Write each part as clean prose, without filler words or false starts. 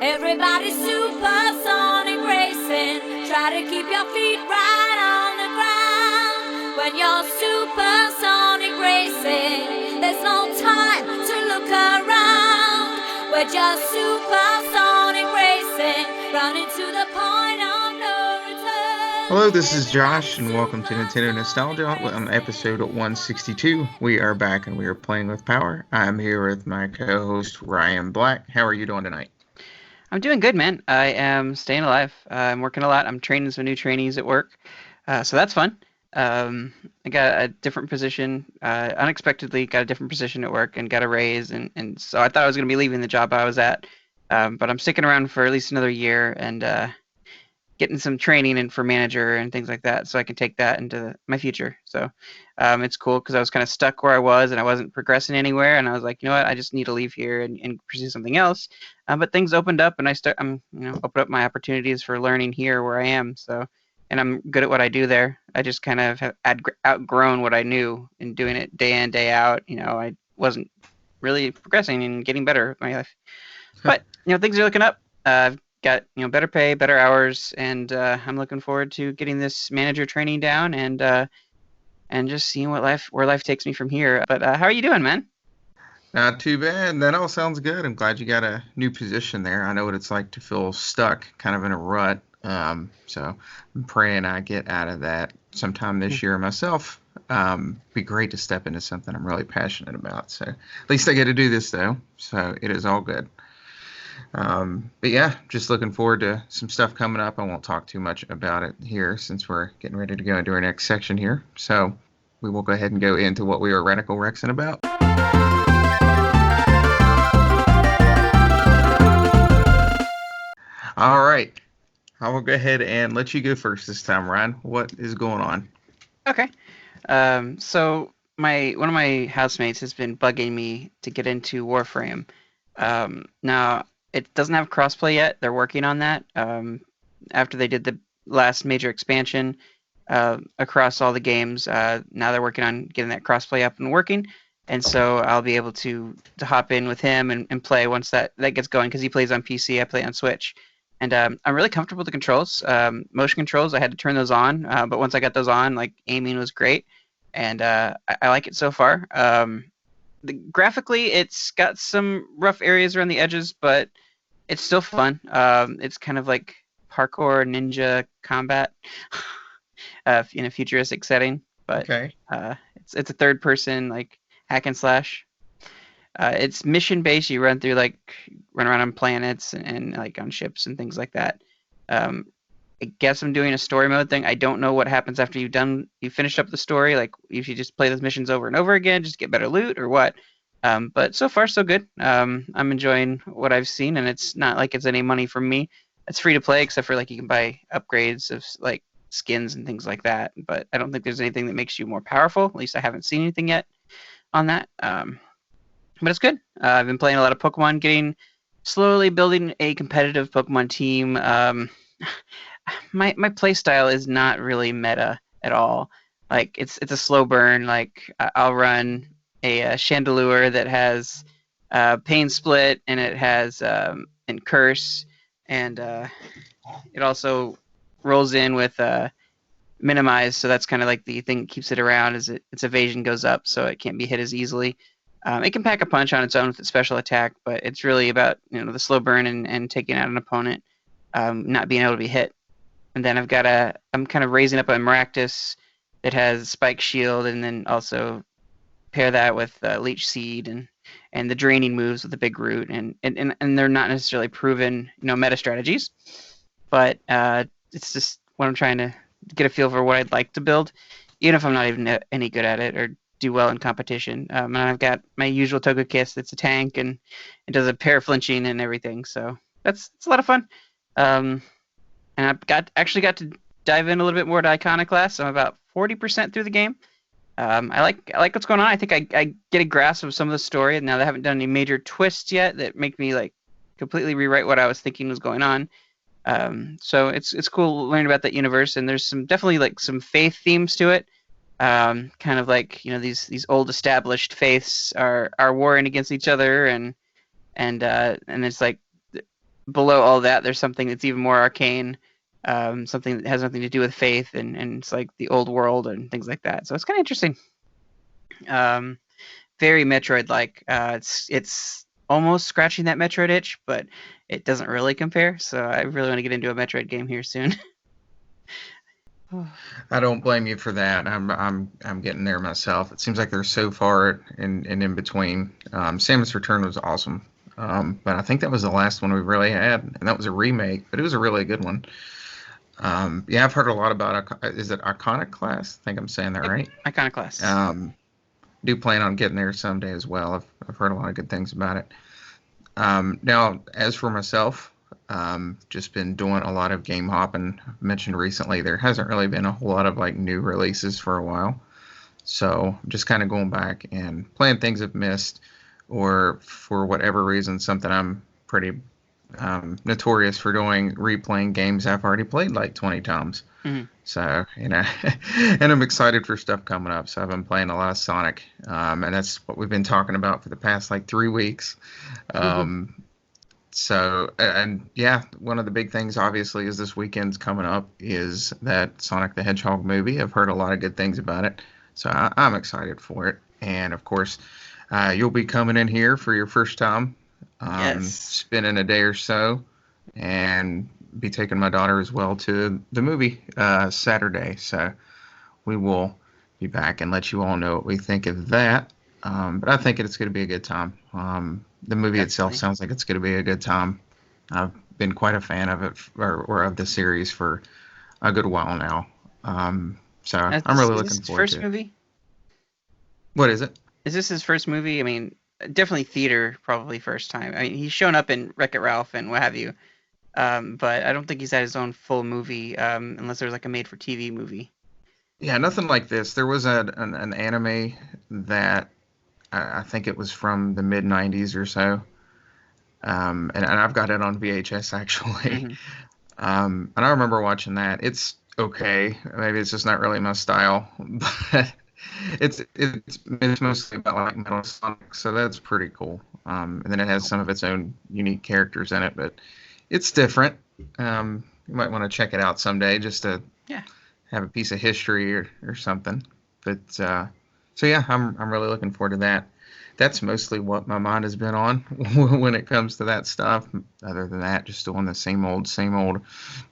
Everybody supersonic racing. Try to keep your feet right on the ground. When you're supersonic racing, there's no time to look around. We're just supersonic racing, running to the point of no return. Hello, this is Josh, and welcome to Nintendo Nostalgia on episode 162. We are back and we are playing with power. I'm here with my co-host Ryan Black. How are you doing tonight? I'm doing good, man. I am staying alive. I'm working a lot. I'm training some new trainees at work, so that's fun. I got a different position, unexpectedly got a different position at work and got a raise, and so I thought I was going to be leaving the job I was at, but I'm sticking around for at least another year and getting some training and for manager and things like that, so I can take that into my future. So it's cool because I was kind of stuck where I was and I wasn't progressing anywhere, and I was like, you know what, I just need to leave here and pursue something else. But things opened up, and I'm opened up my opportunities for learning here where I am. So, and I'm good at what I do there. I just kind of have outgrown what I knew and doing it day in, day out. I wasn't really progressing and getting better with my life. But things are looking up. I've got better pay, better hours, and I'm looking forward to getting this manager training down and just seeing where life takes me from here. But how are you doing, man? Not too bad. That all sounds good. I'm glad you got a new position there. I know what it's like to feel stuck, kind of in a rut. So I'm praying I get out of that sometime this year myself. Be great to step into something I'm really passionate about. So at least I get to do this though. So it is all good. But yeah, just looking forward to some stuff coming up. I won't talk too much about it here since we're getting ready to go into our next section here. So we will go ahead and go into what we are radical rexing about. All right. I will go ahead and let you go first this time, Ryan. What is going on? Okay. So one of my housemates has been bugging me to get into Warframe. Now it doesn't have crossplay yet. They're working on that. After they did the last major expansion across all the games, now they're working on getting that crossplay up and working. And so I'll be able to hop in with him and play once that gets going, because he plays on PC, I play on Switch. And I'm really comfortable with the controls. Motion controls, I had to turn those on, but once I got those on, like, aiming was great, and I like it so far. Graphically, it's got some rough areas around the edges, but it's still fun. It's kind of like parkour ninja combat in a futuristic setting, but Okay. it's a third person, like, hack and slash. It's mission based. You run around on planets and like on ships and things like that. I guess I'm doing a story mode thing. I don't know what happens after you finished up the story. Like, if you just play those missions over and over again, just get better loot or what. But so far so good. I'm enjoying what I've seen, and it's not like it's any money from me. It's free to play, except for like you can buy upgrades of like skins and things like that. But I don't think there's anything that makes you more powerful. At least I haven't seen anything yet on that. But it's good. I've been playing a lot of Pokemon, slowly building a competitive Pokemon team. My play style is not really meta at all. Like, it's a slow burn. Like, I'll run a Chandelure that has Pain Split, and it has and Curse, and it also rolls in with Minimize. So that's kind of like the thing that keeps it around, is its evasion goes up, so it can't be hit as easily. It can pack a punch on its own with its special attack, but it's really about the slow burn and taking out an opponent, not being able to be hit. And then I'm kind of raising up a Maractus that has Spike Shield, and then also pair that with Leech Seed and the draining moves with the Big Root, and they're not necessarily proven meta strategies, but it's just what I'm trying to get a feel for what I'd like to build, even if I'm not even any good at it or do well in competition. And I've got my usual Togekiss that's a tank, and it does a pair flinching and everything, so it's a lot of fun. And I actually got to dive in a little bit more to Iconoclast. I'm about 40% through the game. I like what's going on. I think I get a grasp of some of the story, and now they haven't done any major twists yet that make me like completely rewrite what I was thinking was going on. So it's cool learning about that universe, and there's definitely like some faith themes to it. Kind of like these old established faiths are warring against each other, and it's like below all that, there's something that's even more arcane, something that has nothing to do with faith, and it's like the old world and things like that. So it's kind of interesting. Very Metroid-like. It's almost scratching that Metroid itch, but it doesn't really compare. So I really want to get into a Metroid game here soon. I don't blame you for that. I'm getting there myself. It seems like they're so far in between. Samus Return was awesome, but I think that was the last one we really had, and that was a remake, but it was a really good one. Yeah, I've heard a lot about. Is it Iconoclast? I think I'm saying that right. Iconoclast. Do plan on getting there someday as well. I've heard a lot of good things about it. Now, as for myself, just been doing a lot of game hopping. Mentioned recently, there hasn't really been a whole lot of like new releases for a while, so I'm just kind of going back and playing things I've missed, or for whatever reason, something I'm pretty notorious for doing, replaying games I've already played like 20 times. Mm-hmm. So, and I'm excited for stuff coming up. So I've been playing a lot of Sonic, and that's what we've been talking about for the past like 3 weeks. So, and yeah, one of the big things obviously is this weekend's coming up is that Sonic the Hedgehog movie. I've heard a lot of good things about it, so I'm excited for it. And of course, you'll be coming in here for your first time, spending a day or so, and be taking my daughter as well to the movie Saturday. So we will be back and let you all know what we think of that. But I think it's going to be a good time. The movie itself sounds like it's going to be a good time. I've been quite a fan of it, or of the series, for a good while now. So I'm really looking forward to it. Is this his first movie? What is it? Is this his first movie? I mean, definitely theater, probably first time. I mean, he's shown up in Wreck-It Ralph and what have you. But I don't think he's had his own full movie, unless there's like a made-for-TV movie. Yeah, nothing like this. There was an anime that I think it was from the mid-90s or so, and I've got it on VHS actually. And I remember watching that. It's okay. Maybe it's just not really my style, but it's mostly about like Metal Sonic, so that's pretty cool. And then it has some of its own unique characters in it, but it's different. You might want to check it out someday just to have a piece of history or something. But so yeah, I'm really looking forward to that. That's mostly what my mind has been on when it comes to that stuff. Other than that, just doing the same old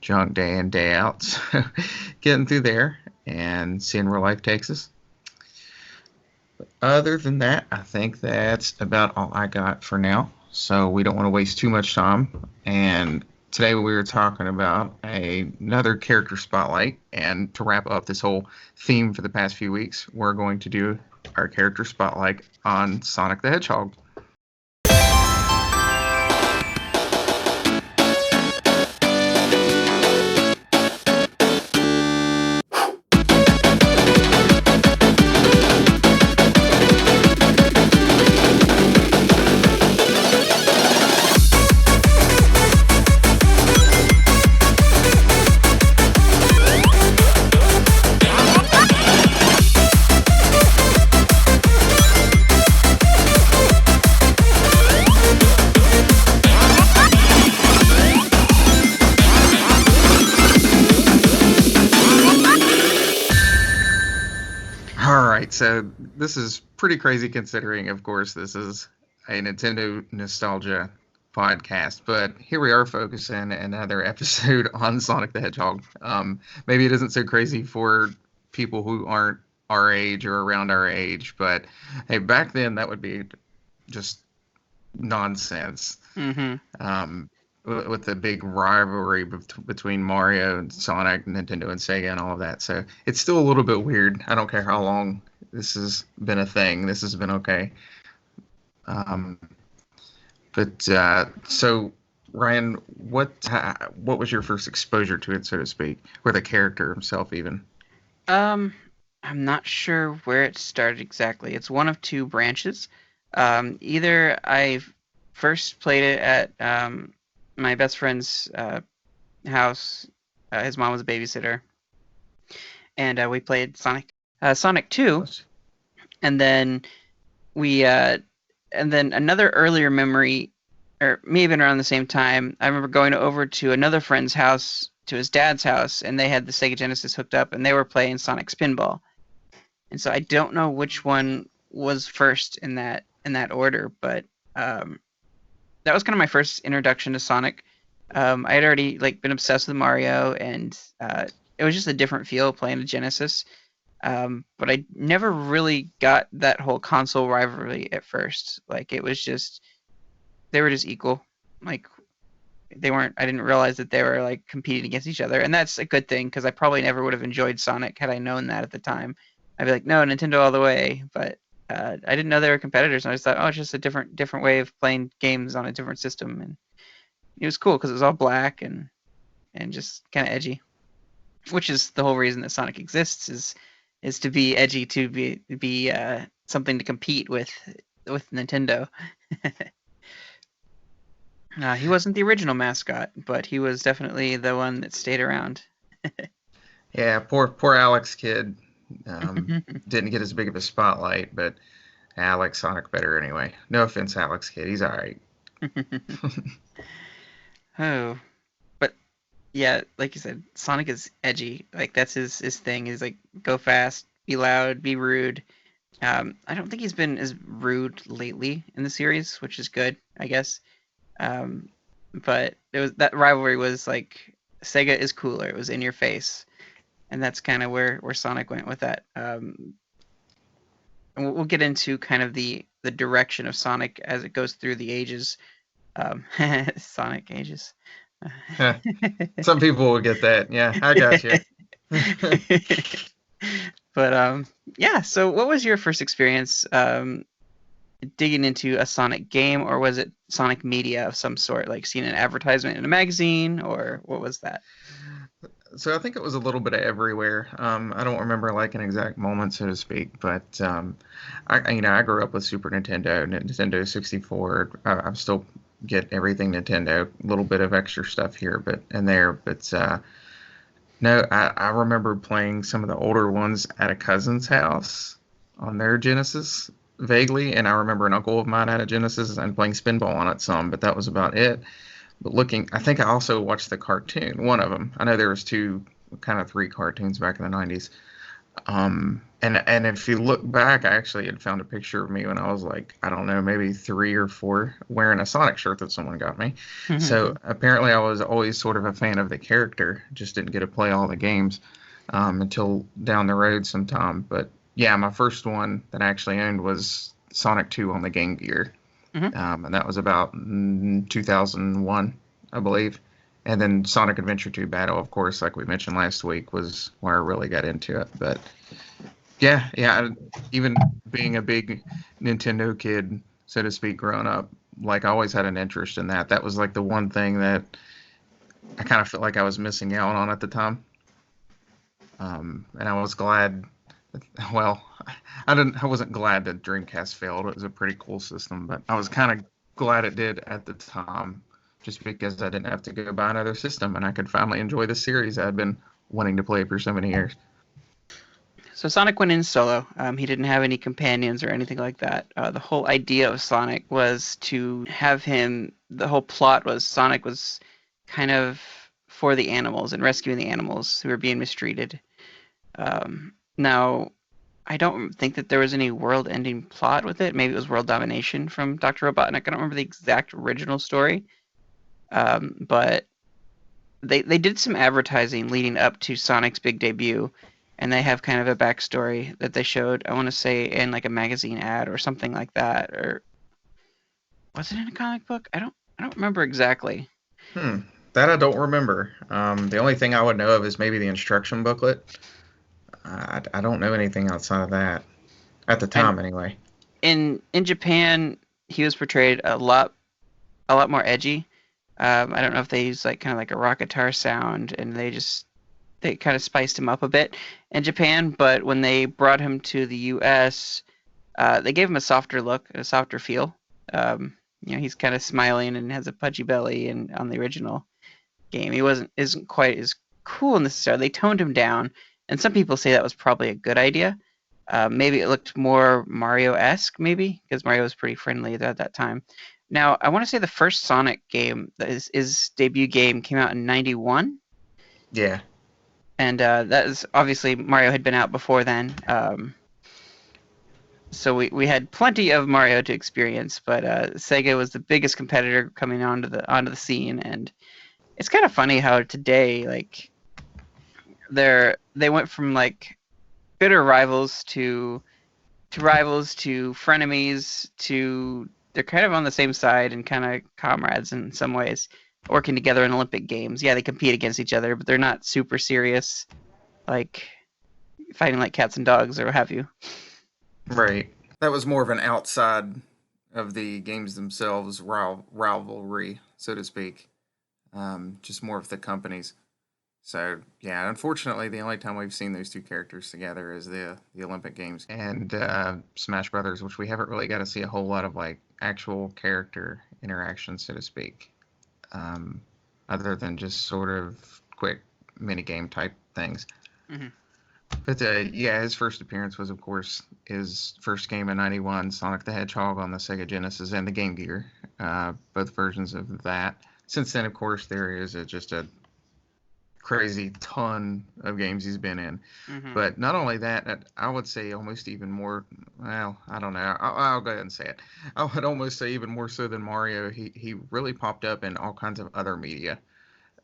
junk day in, day out. So getting through there and seeing where life takes us. But other than that, I think that's about all I got for now. So we don't want to waste too much time. And today we were talking about another character spotlight. And to wrap up this whole theme for the past few weeks, we're going to do our character spotlight on Sonic the Hedgehog. So this is pretty crazy considering, of course, this is a Nintendo nostalgia podcast, but here we are focusing another episode on Sonic the Hedgehog. Maybe it isn't so crazy for people who aren't our age or around our age, but hey, back then that would be just nonsense. With the big rivalry between Mario and Sonic, Nintendo and Sega and all of that. So it's still a little bit weird. I don't care how long this has been a thing. This has been okay. So Ryan, what was your first exposure to it, so to speak, or the character himself even? I'm not sure where it started exactly. It's one of two branches. Either I first played it at my best friend's house. His mom was a babysitter, and we played Sonic 2, and then and then another earlier memory or maybe around the same time, I remember going over to another friend's house, to his dad's house, and they had the Sega Genesis hooked up, and they were playing Sonic Spinball. And so I don't know which one was first in that order, but that was kind of my first introduction to Sonic. I had already like been obsessed with Mario, and it was just a different feel playing a Genesis. But I never really got that whole console rivalry at first. Like it was just they were just equal. Like they weren't. I didn't realize that they were like competing against each other, and that's a good thing because I probably never would have enjoyed Sonic had I known that at the time. I'd be like, no, Nintendo all the way. But I didn't know they were competitors, and I just thought, oh, it's just a different way of playing games on a different system, and it was cool because it was all black and just kind of edgy, which is the whole reason that Sonic exists is to be edgy, to be something to compete with Nintendo. He wasn't the original mascot, but he was definitely the one that stayed around. Yeah, poor Alex Kidd didn't get as big of a spotlight, but Alex Sonic better anyway. No offense, Alex Kidd, he's all right. Oh, but yeah, like you said, Sonic is edgy. Like that's his thing. Is like go fast, be loud, be rude. I don't think he's been as rude lately in the series, which is good, I guess. But it was that rivalry was like Sega is cooler. It was in your face, and that's kind of where Sonic went with that. And we'll get into kind of the direction of Sonic as it goes through the ages. Sonic ages. Some people will get that. Yeah, I got you. But yeah. So, what was your first experience digging into a Sonic game, or was it Sonic media of some sort, like seeing an advertisement in a magazine, or what was that? So I think it was a little bit of everywhere. I don't remember like an exact moment, so to speak, but I grew up with Super Nintendo, Nintendo 64. I still get everything Nintendo, a little bit of extra stuff here, but no, I remember playing some of the older ones at a cousin's house on their Genesis vaguely, and I remember an uncle of mine had a Genesis and playing Spinball on it some, but that was about it. But I think I also watched the cartoon, one of them. I know there was three cartoons back in the 90s. And if you look back, I actually had found a picture of me when I was like, I don't know, maybe 3 or 4, wearing a Sonic shirt that someone got me. So apparently I was always sort of a fan of the character, just didn't get to play all the games until down the road sometime. But yeah, my first one that I actually owned was Sonic 2 on the Game Gear. And that was about 2001, I believe. And then Sonic Adventure 2 Battle, of course, like we mentioned last week, was where I really got into it. But yeah, even being a big Nintendo kid, so to speak, growing up, like I always had an interest in that. That was like the one thing that I kind of felt like I was missing out on at the time. And I was glad. Well, I wasn't glad that Dreamcast failed. It was a pretty cool system, but I was kind of glad it did at the time, just because I didn't have to go buy another system and I could finally enjoy the series I'd been wanting to play for so many years. So Sonic went in solo. He didn't have any companions or anything like that. The whole idea of Sonic was to have him. The whole plot was Sonic was kind of for the animals and rescuing the animals who were being mistreated. Now, I don't think that there was any world-ending plot with it. Maybe it was world domination from Dr. Robotnik. I don't remember the exact original story. But they did some advertising leading up to Sonic's big debut, and they have kind of a backstory that they showed, I want to say, in like a magazine ad or something like that. Or was it in a comic book? I don't remember exactly. That I don't remember. The only thing I would know of is maybe the instruction booklet. I don't know anything outside of that at the time, anyway. In Japan, he was portrayed a lot more edgy. I don't know if they used like kind of like a rock guitar sound, and they kind of spiced him up a bit in Japan. But when they brought him to the U.S., they gave him a softer look, a softer feel. He's kind of smiling and has a pudgy belly, and on the original game, he isn't quite as cool necessarily. They toned him down. And some people say that was probably a good idea, Maybe it looked more Mario-esque, maybe, because Mario was pretty friendly at that time. Now, I want to say the first Sonic game, that is his debut game, came out in 91. Yeah. And that is obviously Mario had been out before then. So we had plenty of Mario to experience, but Sega was the biggest competitor coming onto the scene, and it's kind of funny how today like they went from like bitter rivals to frenemies to they're kind of on the same side and kind of comrades in some ways, working together in Olympic Games. Yeah, they compete against each other, but they're not super serious, like fighting like cats and dogs or what have you. Right. That was more of an outside of the games themselves rivalry, so to speak. Just more of the companies. So yeah, unfortunately, the only time we've seen those two characters together is the Olympic Games and Smash Brothers, which we haven't really got to see a whole lot of like actual character interaction, so to speak, other than just sort of quick mini game type things. Mm-hmm. But yeah, his first appearance was, of course, his first game in '91, Sonic the Hedgehog on the Sega Genesis and the Game Gear, both versions of that. Since then, of course, there is just a crazy ton of games he's been in. Mm-hmm. But not only that, I would say almost even more. Well, I don't know. I'll go ahead and say it. I would almost say even more so than Mario. He really popped up in all kinds of other media.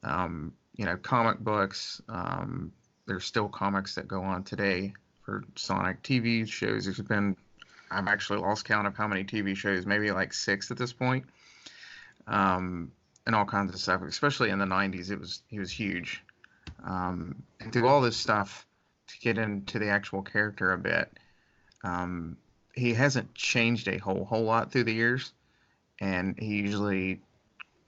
Comic books. There's still comics that go on today for Sonic. TV shows. I've actually lost count of how many TV shows. Maybe like 6 at this point. And all kinds of stuff. Especially in the '90s, he was huge. And through all this stuff, to get into the actual character a bit, he hasn't changed a whole lot through the years, and he usually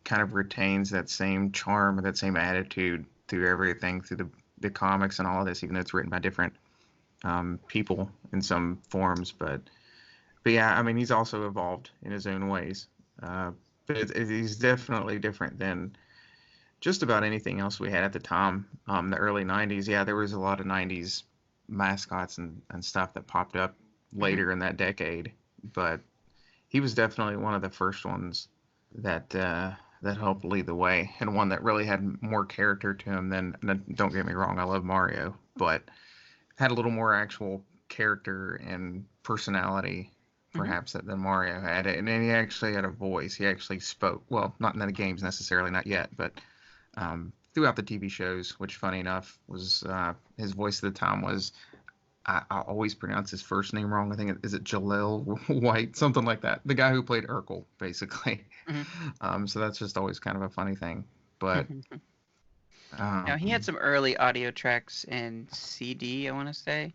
kind of retains that same charm, that same attitude through everything, through the comics and all of this, even though it's written by different people in some forms. But yeah, I mean, he's also evolved in his own ways. But he's definitely different than just about anything else we had at the time. The early '90s, yeah, there was a lot of '90s mascots and stuff that popped up later in that decade, but he was definitely one of the first ones that helped lead the way, and one that really had more character to him than. Don't get me wrong, I love Mario, but had a little more actual character and personality perhaps than Mario had. And then he actually had a voice. He actually spoke. Well, not in the games necessarily, not yet, but throughout the TV shows, which funny enough was his voice at the time was, I always pronounce his first name wrong. I think is it Jaleel White, something like that. The guy who played Urkel, basically. So that's just always kind of a funny thing. But now he had some early audio tracks in CD, I want to say.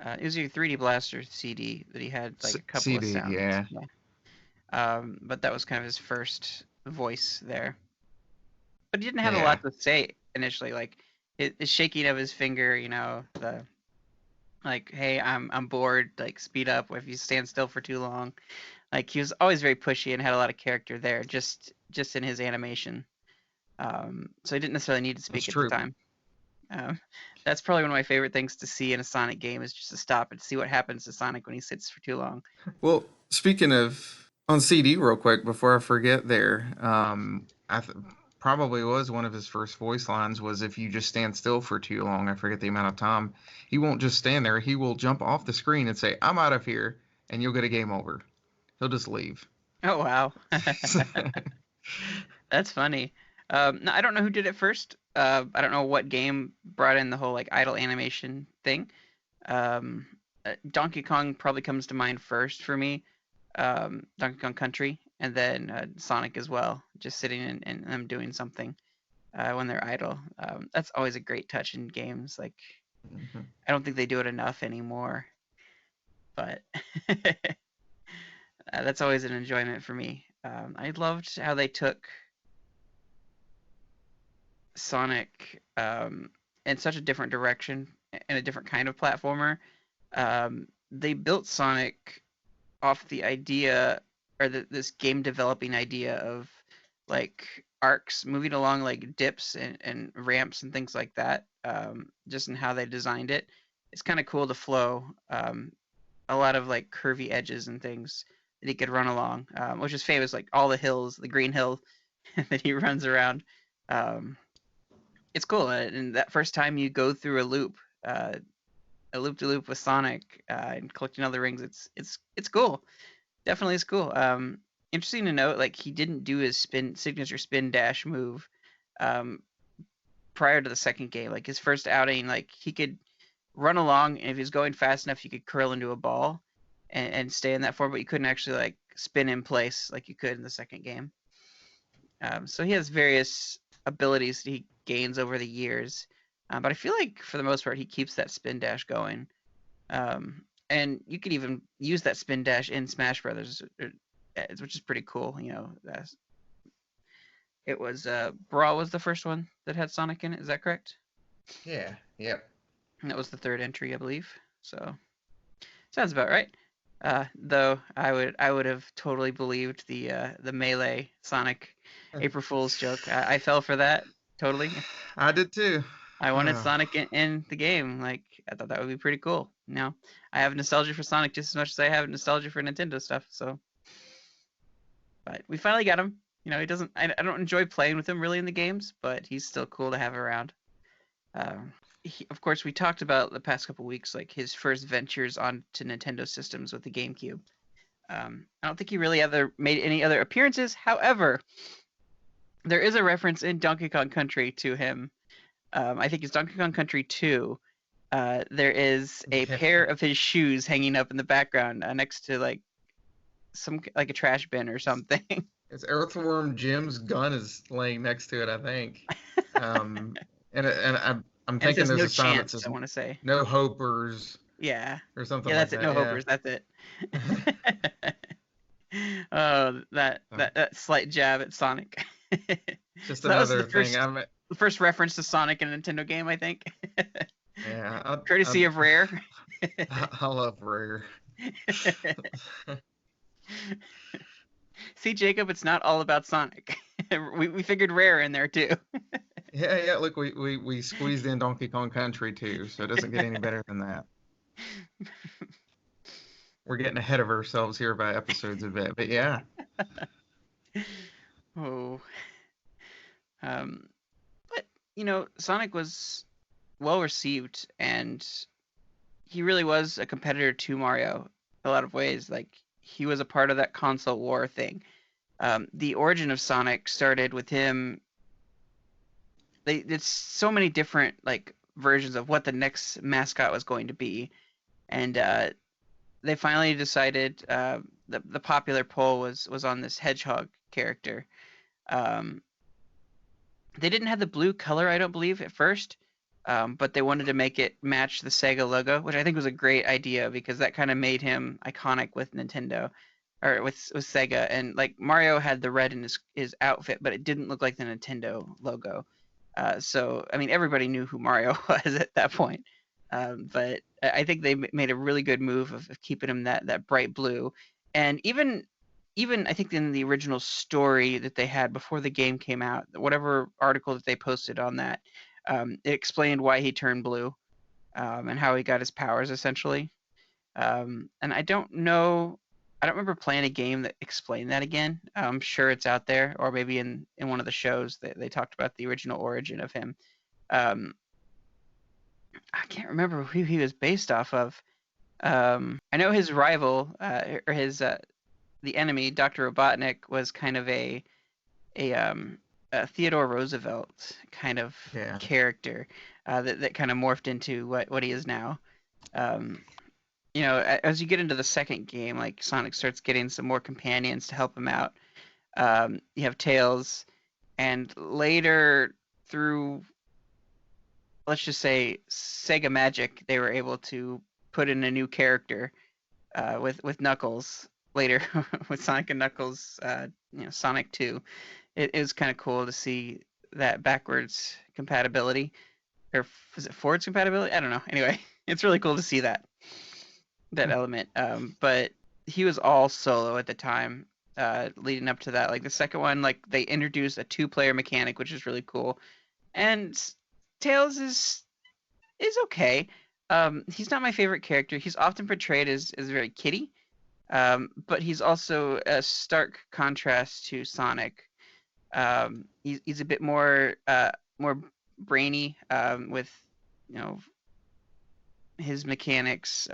It was your 3D Blaster CD that he had like a couple CD, of sounds. yeah. But that was kind of his first voice there. But he didn't have a lot to say initially, like his shaking of his finger, the like, hey, I'm bored, like speed up if you stand still for too long. Like he was always very pushy and had a lot of character there, just in his animation. So he didn't necessarily need to speak at the time. That's probably one of my favorite things to see in a Sonic game is just to stop and see what happens to Sonic when he sits for too long. Well, speaking of on CD, real quick before I forget, probably was one of his first voice lines was, "If you just stand still for too long," I forget the amount of time, he won't just stand there. He will jump off the screen and say, "I'm out of here," and you'll get a game over. He'll just leave. Oh wow, that's funny. No, I don't know who did it first. I don't know what game brought in the whole like idle animation thing. Donkey Kong probably comes to mind first for me. Donkey Kong Country, and then Sonic as well, just sitting and them doing something when they're idle. That's always a great touch in games. Like, I don't think they do it enough anymore, but that's always an enjoyment for me. I loved how they took Sonic in such a different direction and a different kind of platformer. They built Sonic off the idea or this game developing idea of like arcs moving along like dips and ramps and things like that, just in how they designed it. it's kind of cool to flow. A lot of like curvy edges and things that he could run along, which is famous, like all the hills, the green hill that he runs around. It's cool, and that first time you go through a loop to loop with Sonic and collecting all the rings, it's cool. Definitely is cool. Interesting to note, like he didn't do his signature spin dash move prior to the second game. Like his first outing, like he could run along, and if he was going fast enough, you could curl into a ball and stay in that form, but you couldn't actually like spin in place like you could in the second game. So he has various abilities that he gains over the years, but I feel like for the most part he keeps that spin dash going. And you could even use that spin dash in Smash Brothers, which is pretty cool. You know, it was Brawl was the first one that had Sonic in it. Is that correct? Yeah. Yep. And that was the third entry, I believe. So sounds about right. Though I would have totally believed the Melee Sonic April Fool's joke. I fell for that totally. I did too. I wanted Sonic in the game. Like I thought that would be pretty cool. Now I have nostalgia for Sonic just as much as I have nostalgia for Nintendo stuff. So, but we finally got him. You know, he doesn't. I don't enjoy playing with him really in the games, but he's still cool to have around. Of course, we talked about the past couple weeks, like his first ventures onto Nintendo systems with the GameCube. I don't think he really ever made any other appearances. However, there is a reference in Donkey Kong Country to him. I think it's Donkey Kong Country 2. There is a pair of his shoes hanging up in the background next to like a trash bin or something. It's Earthworm Jim's gun is laying next to it, I think. And I'm thinking there's no a sign that chance, says I want to say. no hopers. Yeah. Or something Yeah, that's like it. No that. hopers. That's it. Oh, that slight jab at Sonic. Just So that was another the first, thing. the first reference to Sonic in a Nintendo game, I think. Yeah. Courtesy of Rare. I love Rare. See, Jacob, it's not all about Sonic. we figured Rare in there too. Yeah. Look, we squeezed in Donkey Kong Country too, so it doesn't get any better than that. We're getting ahead of ourselves here by episodes a bit, but yeah. Oh. But you know, Sonic was well received, and he really was a competitor to Mario in a lot of ways. Like he was a part of that console war thing. The origin of Sonic started with him. They did so many different like versions of what the next mascot was going to be, and they finally decided the popular poll was on this Hedgehog character. They didn't have the blue color, I don't believe, at first, but they wanted to make it match the Sega logo, which I think was a great idea because that kind of made him iconic with Nintendo or with Sega. And like Mario had the red in his outfit, but it didn't look like the Nintendo logo. So I mean, everybody knew who Mario was at that point. But I think they made a really good move of keeping him that bright blue. And even I think in the original story that they had before the game came out, whatever article that they posted on that, it explained why he turned blue and how he got his powers essentially. And I don't remember playing a game that explained that again. I'm sure it's out there, or maybe in one of the shows that they talked about the original origin of him. I can't remember who he was based off of. I know his rival, or his the enemy, Dr. Robotnik, was kind of a Theodore Roosevelt kind of character that kind of morphed into what he is now. You know, as you get into the second game, like Sonic starts getting some more companions to help him out. You have Tails, and later through, let's just say, Sega Magic, they were able to put in a new character with Knuckles later with Sonic and Knuckles. Sonic 2. It was kind of cool to see that backwards compatibility, or is it forwards compatibility? I don't know. Anyway, it's really cool to see that element. But he was all solo at the time, leading up to that. Like the second one, like they introduced a 2-player mechanic, which is really cool. And Tails is okay. He's not my favorite character. He's often portrayed as very kiddie, but he's also a stark contrast to Sonic. He's a bit more brainy with his mechanics.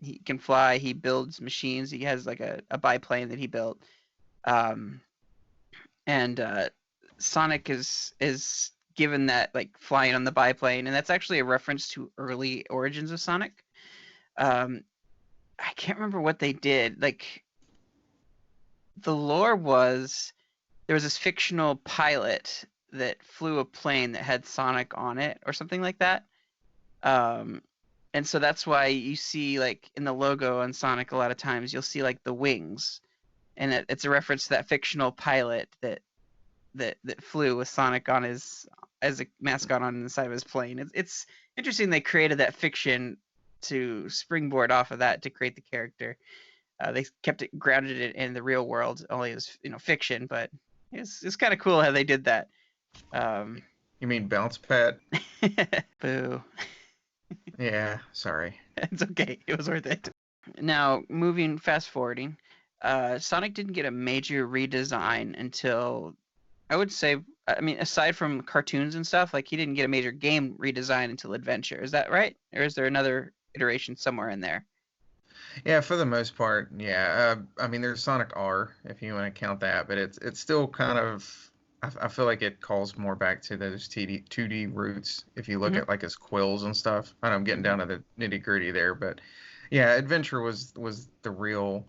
He can fly. He builds machines. He has like a biplane that he built. And Sonic is given that like flying on the biplane, and that's actually a reference to early origins of Sonic. I can't remember what they did. Like the lore was there was this fictional pilot that flew a plane that had Sonic on it or something like that. And so that's why you see like in the logo on Sonic a lot of times you'll see like the wings, and it's a reference to that fictional pilot that flew with Sonic on his as a mascot on the side of his plane. It's interesting they created that fiction to springboard off of that to create the character. They kept it grounded in the real world, only as fiction, but it's kind of cool how they did that. You mean Bounce Pad? Boo. Yeah, sorry. It's okay. It was worth it. Now, fast forwarding, Sonic didn't get a major redesign until, I would say, I mean, aside from cartoons and stuff, like he didn't get a major game redesign until Adventure. Is that right? Or is there another iteration somewhere in there? Yeah, for the most part, yeah. I mean, there's Sonic R, if you want to count that, but it's still kind of, I feel like it calls more back to those 2D roots. If you look at like his quills and stuff, I know I'm getting down to the nitty gritty there, but yeah, Adventure was the real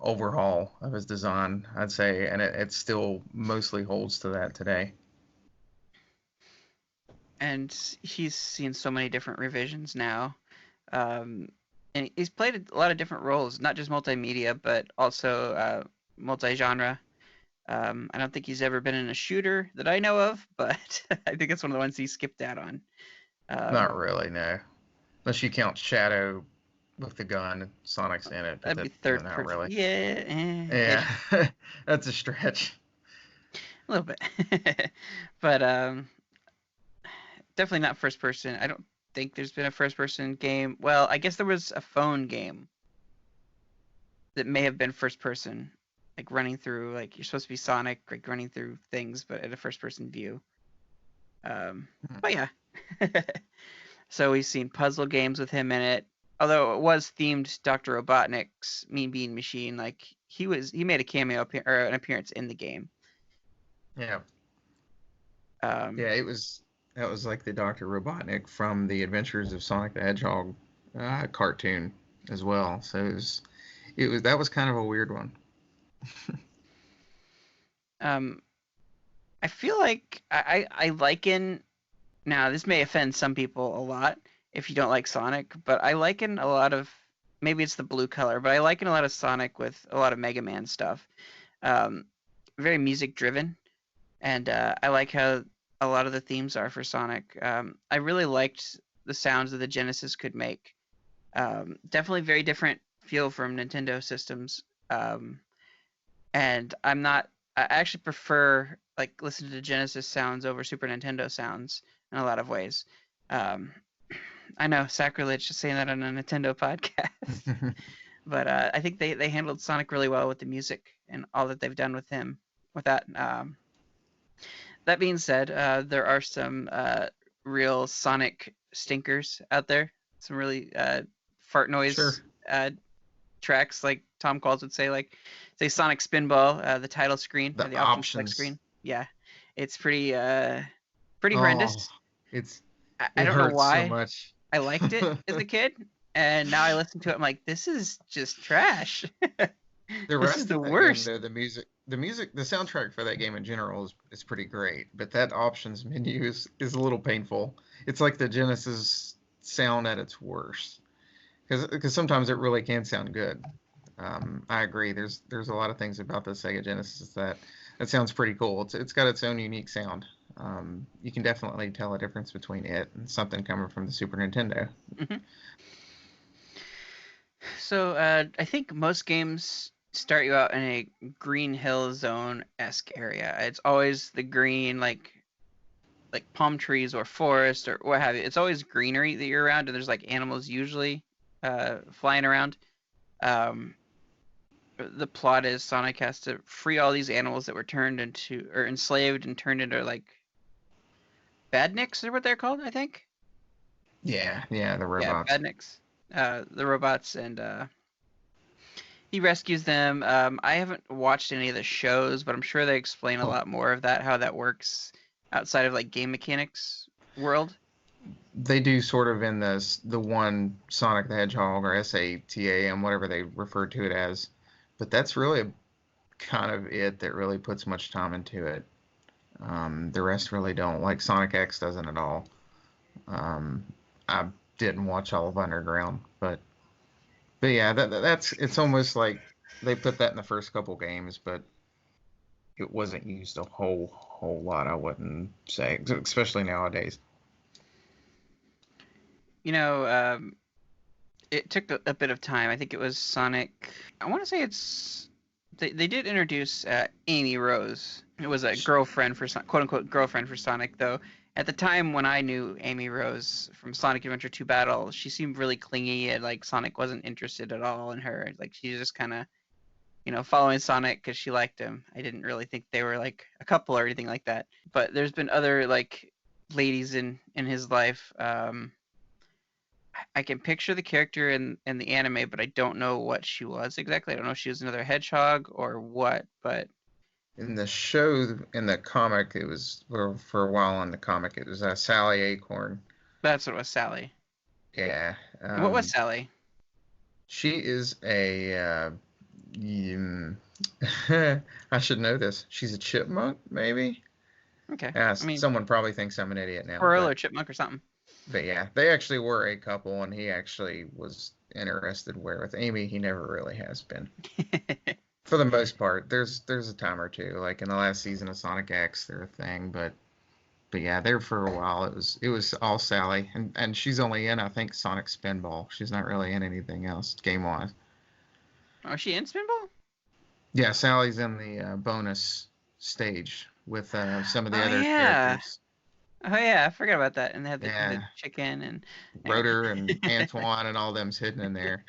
overhaul of his design, I'd say, and it still mostly holds to that today. And he's seen so many different revisions now. And he's played a lot of different roles, not just multimedia, but also multi-genre. I don't think he's ever been in a shooter that I know of, but I think it's one of the ones he skipped out on. Not really, no. Unless you count Shadow with the gun, Sonic's in it. That'd be third not person. really. Yeah. Yeah, that's a stretch. A little bit. But definitely not first person. I don't think there's been a first person game. Well, I guess there was a phone game that may have been first person, like running through, like you're supposed to be Sonic, like running through things, but at a first person view. But yeah. So we've seen puzzle games with him in it. Although it was themed Dr. Robotnik's Mean Bean Machine, like he made a cameo or an appearance in the game. Yeah. That was like the Dr. Robotnik from the Adventures of Sonic the Hedgehog cartoon as well. So that was kind of a weird one. I feel like I liken, now this may offend some people a lot if you don't like Sonic, but I liken a lot of, maybe it's the blue color, but I liken a lot of Sonic with a lot of Mega Man stuff. Very music driven, and I like how a lot of the themes are for Sonic. I really liked the sounds that the Genesis could make. Definitely very different feel from Nintendo systems. And I actually prefer like listening to Genesis sounds over Super Nintendo sounds in a lot of ways. I know, sacrilege just saying that on a Nintendo podcast. But I think they handled Sonic really well with the music and all that they've done with him. With that, that being said, there are some real Sonic stinkers out there. Some really fart noise tracks, like Tom Qualls would say, like say Sonic Spinball, the title screen, or the options select screen. Yeah, it's pretty horrendous. I don't know why so much. I liked it as a kid, and now I listen to it, I'm like, this is just trash. The rest is the of worst. Game, though, the soundtrack for that game in general is pretty great, but that options menu is a little painful. It's like the Genesis sound at its worst, because sometimes it really can sound good. I agree. There's a lot of things about the Sega Genesis that sounds pretty cool. It's got its own unique sound. You can definitely tell a difference between it and something coming from the Super Nintendo. Mm-hmm. So I think most games start you out in a Green Hill Zone-esque area. It's always the green, like like palm trees or forest or what have you. It's always greenery that you're around, and there's like animals usually flying around. The plot is Sonic has to free all these animals that were turned into or enslaved and turned into like badniks, are what they're called, I think. Yeah, the robots. Yeah, badniks. The robots, and he rescues them. I haven't watched any of the shows, but I'm sure they explain a lot more of that, how that works outside of like game mechanics world. They do sort of in the one Sonic the Hedgehog or SATAM, whatever they refer to it as. But that's really kind of it that really puts much time into it. The rest really don't. Like Sonic X doesn't at all. I didn't watch all of Underground, but yeah, that's it's almost like they put that in the first couple games, but it wasn't used a whole lot. I wouldn't say, especially nowadays. You know, it took a bit of time. I think it was Sonic. I want to say they did introduce Amy Rose. It was a girlfriend for quote unquote girlfriend for Sonic, though. At the time when I knew Amy Rose from Sonic Adventure 2 Battle, she seemed really clingy, and like Sonic wasn't interested at all in her. Like she was just kind of, following Sonic because she liked him. I didn't really think they were like a couple or anything like that. But there's been other like ladies in his life. I can picture the character in the anime, but I don't know what she was exactly. I don't know if she was another hedgehog or what, but in the show, in the comic, it was for a while on the comic, it was Sally Acorn. That's what it was, Sally. Yeah. What was Sally? She is a I should know this. She's a chipmunk, maybe? Okay. Yeah, someone probably thinks I'm an idiot now. Squirrel or chipmunk or something. But yeah, they actually were a couple, and he actually was interested. Where with Amy, he never really has been. For the most part, there's a time or two, like in the last season of Sonic X, they're a thing, but yeah, there for a while it was all Sally, and she's only in, I think, Sonic Spinball. She's not really in anything else game wise. Oh, is she in Spinball? Yeah, Sally's in the bonus stage with some of the other characters. Oh yeah, I forgot about that. And they had the chicken and Rotor and Antoine and all them's hidden in there.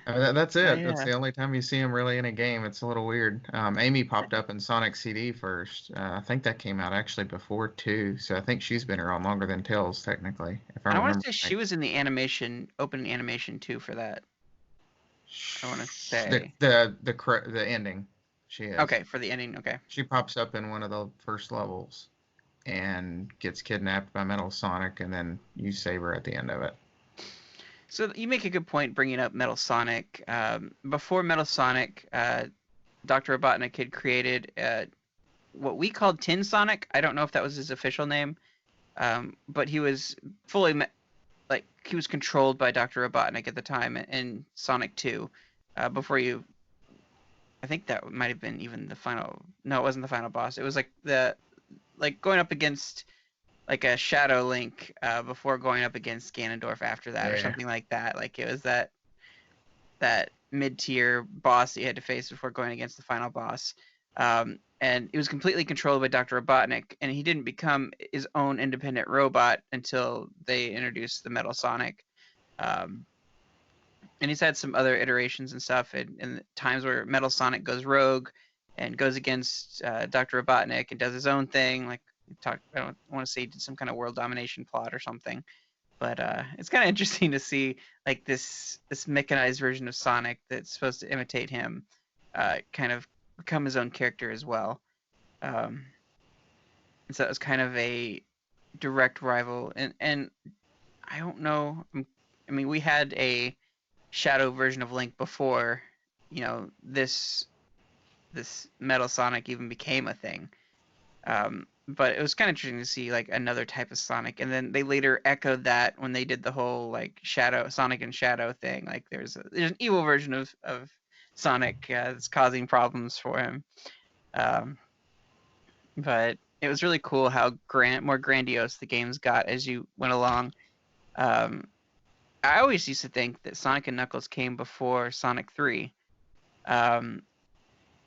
That's it. Yeah. That's the only time you see him really in a game. It's a little weird. Amy popped up in Sonic CD first. I think that came out actually before 2, so I think she's been around longer than Tails, technically. If I want to say she was in the open animation too for that. I want to say the ending. She is. Okay, for the ending. Okay. She pops up in one of the first levels and gets kidnapped by Metal Sonic, and then you save her at the end of it. So you make a good point bringing up Metal Sonic. Before Metal Sonic, Dr. Robotnik had created what we called Tin Sonic. I don't know if that was his official name, but he was fully he was controlled by Dr. Robotnik at the time in Sonic 2. Before you, I think that might have been even the final. No, it wasn't the final boss. It was like going up against like a Shadow Link before going up against Ganondorf after that, or something like that. Like it was that mid-tier boss that you had to face before going against the final boss. And it was completely controlled by Dr. Robotnik, and he didn't become his own independent robot until they introduced the Metal Sonic. And he's had some other iterations and stuff, and times where Metal Sonic goes rogue and goes against Dr. Robotnik and does his own thing. Like I don't want to say he did some kind of world domination plot or something, but it's kind of interesting to see like this mechanized version of Sonic that's supposed to imitate him, kind of become his own character as well. And so it was kind of a direct rival, and I don't know. I mean, we had a Shadow version of Link before, this Metal Sonic even became a thing. But it was kind of interesting to see like another type of Sonic, and then they later echoed that when they did the whole like Sonic and Shadow thing. Like there's an evil version of Sonic that's causing problems for him. But it was really cool how more grandiose the games got as you went along. I always used to think that Sonic and Knuckles came before Sonic 3. I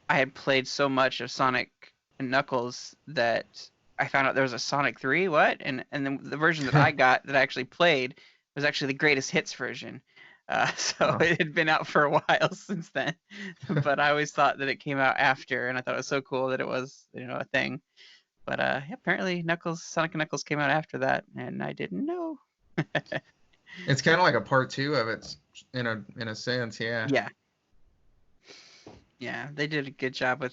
had played so much of Sonic and Knuckles that I found out there was a Sonic 3. What? And then the version that I got that I actually played was actually the greatest hits version. So Oh. it had been out for a while since then, but I always thought that it came out after, and I thought it was so cool that it was, a thing. But yeah, apparently Sonic and Knuckles came out after that, and I didn't know. It's kind of like a part 2 of it, in a sense, yeah. Yeah. Yeah, they did a good job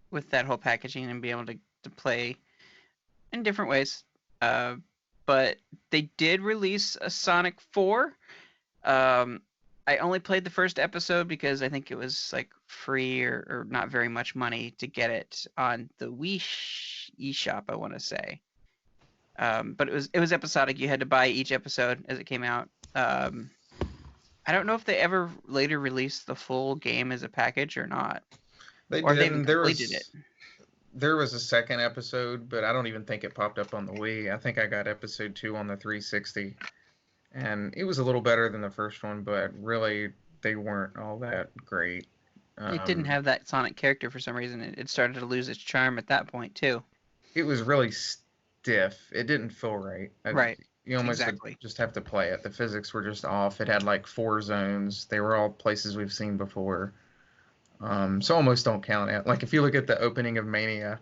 with that whole packaging and being able to play in different ways. But they did release a Sonic 4. I only played the first episode because I think it was like free or not very much money to get it on the Wii eShop, I want to say. But it was episodic. You had to buy each episode as it came out. I don't know if they ever later released the full game as a package or not. They Or did, they even and completed it. there was a second episode, but I don't even think it popped up on the Wii. I think I got episode 2 on the 360, and it was a little better than the first one, but really they weren't all that great. It didn't have that Sonic character for some reason. It started to lose its charm at that point too. It was really stiff. It didn't feel right. Right. You almost Exactly. would just have to play it. The physics were just off. It had like 4 zones. They were all places we've seen before. So almost don't count it. Like if you look at the opening of Mania,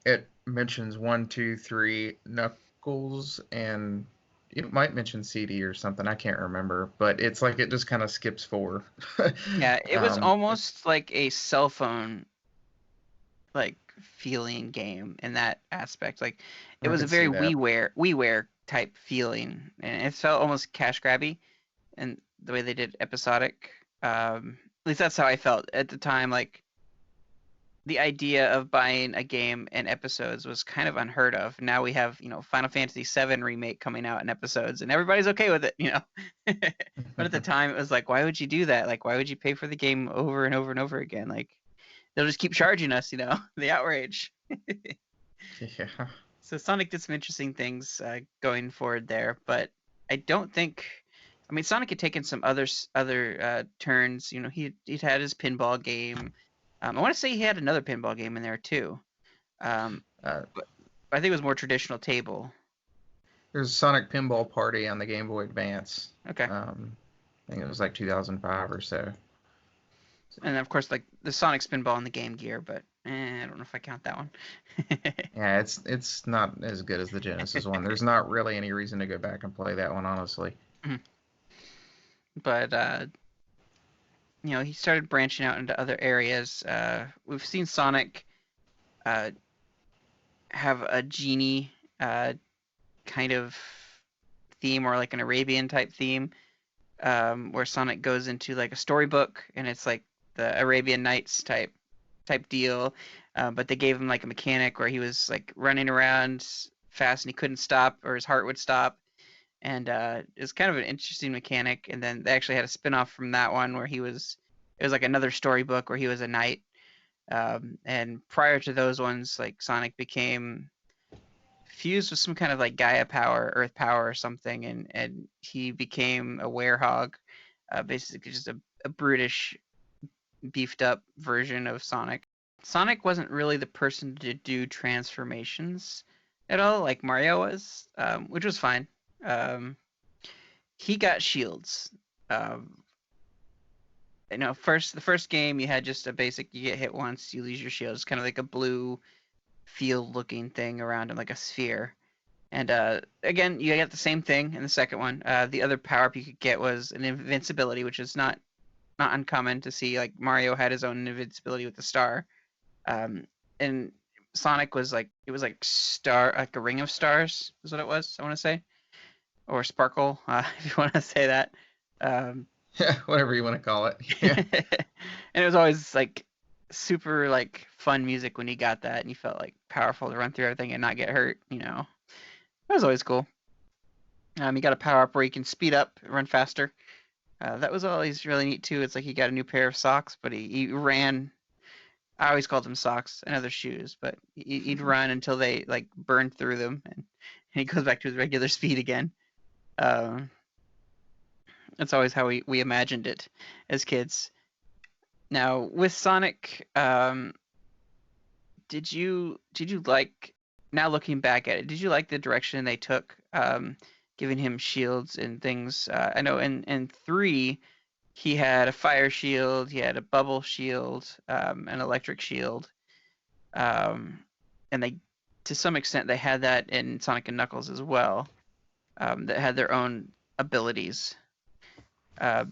it mentions 1, 2, 3 Knuckles, and it might mention CD or something. I can't remember, but it's like it just kind of skips 4. Yeah, it was almost like a cell phone like feeling game in that aspect. Like it I was a could see very that. WiiWare type feeling, and it felt almost cash grabby, and the way they did episodic. At least that's how I felt at the time. Like the idea of buying a game in episodes was kind of unheard of. Now we have, Final Fantasy VII remake coming out in episodes, and everybody's okay with it, But at the time, it was like, why would you do that? Like, why would you pay for the game over and over and over again? Like, they'll just keep charging us, the outrage. Yeah. So Sonic did some interesting things going forward there, but I don't think. I mean, Sonic had taken some other turns. He'd had his pinball game. I want to say he had another pinball game in there too. But I think it was more traditional table. There's Sonic Pinball Party on the Game Boy Advance. Okay. I think it was like 2005 or so. And of course, like the Sonic Spinball on the Game Gear, but I don't know if I count that one. Yeah, it's not as good as the Genesis one. There's not really any reason to go back and play that one, honestly. Mm-hmm. But he started branching out into other areas. We've seen Sonic have a genie kind of theme, or like an Arabian type theme, where Sonic goes into like a storybook, and it's like the Arabian Nights type deal. But they gave him like a mechanic where he was like running around fast and he couldn't stop, or his heart would stop. And it's kind of an interesting mechanic. And then they actually had a spin-off from that one where it was like another storybook where he was a knight. And prior to those ones, like Sonic became fused with some kind of like Gaia power, Earth power or something, and he became a werehog, basically just a brutish, beefed up version of Sonic. Sonic wasn't really the person to do transformations at all, like Mario was, which was fine. He got shields. The first game you had just a basic, you get hit once, you lose your shield. It's kind of like a blue field looking thing around him, like a sphere. And again, you get the same thing in the second one. The other power up you could get was an invincibility, which is not uncommon to see. Like Mario had his own invincibility with the star. And Sonic was like, it was like like a ring of stars is what it was, I want to say. Or sparkle, if you want to say that. Yeah, whatever you want to call it. Yeah. And it was always like super like fun music when you got that, and you felt like powerful to run through everything and not get hurt. That was always cool. You got a power up where you can speed up, run faster. That was always really neat too. It's like he got a new pair of socks, but he ran. I always called them socks and other shoes, but he'd run until they like burned through them, and he goes back to his regular speed again. That's always how we imagined it as kids. Now with Sonic, did you like now looking back at it, did you like the direction they took, giving him shields and things? I know in 3, he had a fire shield, he had a bubble shield, an electric shield, and they, to some extent, they had that in Sonic and Knuckles as well, that had their own abilities. Uh,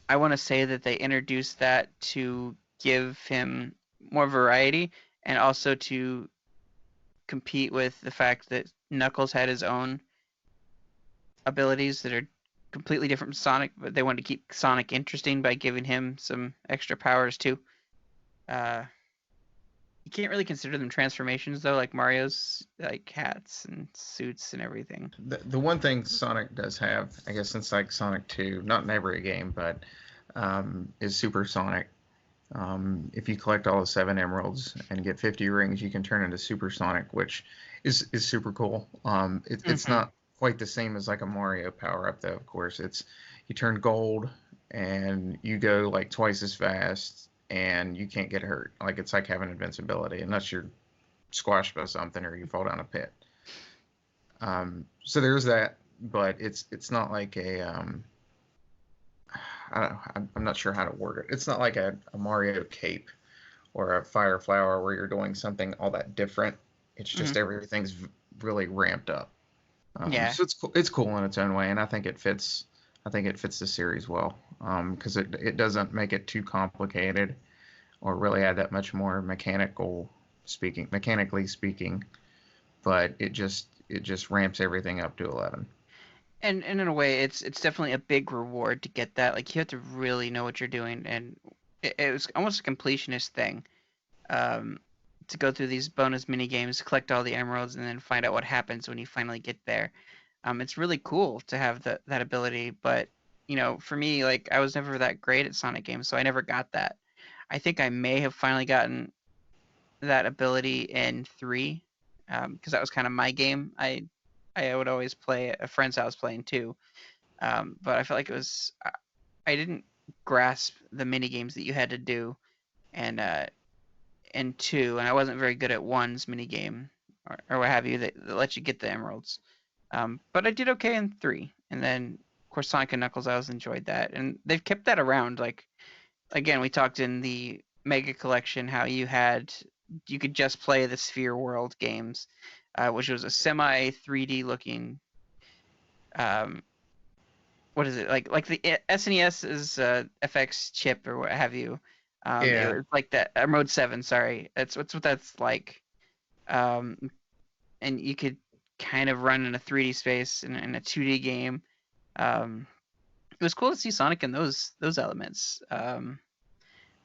I want to say that they introduced that to give him more variety and also to compete with the fact that Knuckles had his own abilities that are completely different from Sonic, but they wanted to keep Sonic interesting by giving him some extra powers too. Uh, you can't really consider them transformations though, like Mario's like hats and suits and everything. The one thing Sonic does have, I guess, since like Sonic 2, not in every game, but is Supersonic. If you collect all the 7 emeralds and get 50 rings, you can turn into Supersonic, which is super cool. It's not quite the same as like a Mario power up, though. Of course, it's you turn gold and you go like twice as fast, and you can't get hurt. Like it's like having invincibility, unless you're squashed by something or you fall down a pit. So there's that, but it's not like a I don't know, I'm not sure how to word it. It's not like a Mario cape or a fire flower where you're doing something all that different. It's just everything's really ramped up. Yeah. So it's cool in its own way, and I think it fits. I think it fits the series well, because it doesn't make it too complicated or really add that much more mechanically speaking, but it just ramps everything up to 11. And in a way, it's definitely a big reward to get that. Like you have to really know what you're doing, and it was almost a completionist thing, to go through these bonus mini games, collect all the emeralds, and then find out what happens when you finally get there. It's really cool to have that ability, but you know, for me, like I was never that great at Sonic games, so I never got that. I think I may have finally gotten that ability in 3, because that was kind of my game. I would always play at a friend's house playing 2, but I felt like I didn't grasp the mini games that you had to do, and in 2, and I wasn't very good at 1's mini game or what have you that let you get the emeralds. But I did okay in 3, and then of course Sonic and Knuckles, I always enjoyed that, and they've kept that around. Like again, we talked in the Mega Collection how you could just play the Sphere World games, which was a semi 3D looking. What is it like the SNES is FX chip or what have you? It was like that Mode 7. Sorry, that's what that's like. And you could kind of run in a 3D space in a 2D game. It was cool to see Sonic in those elements. That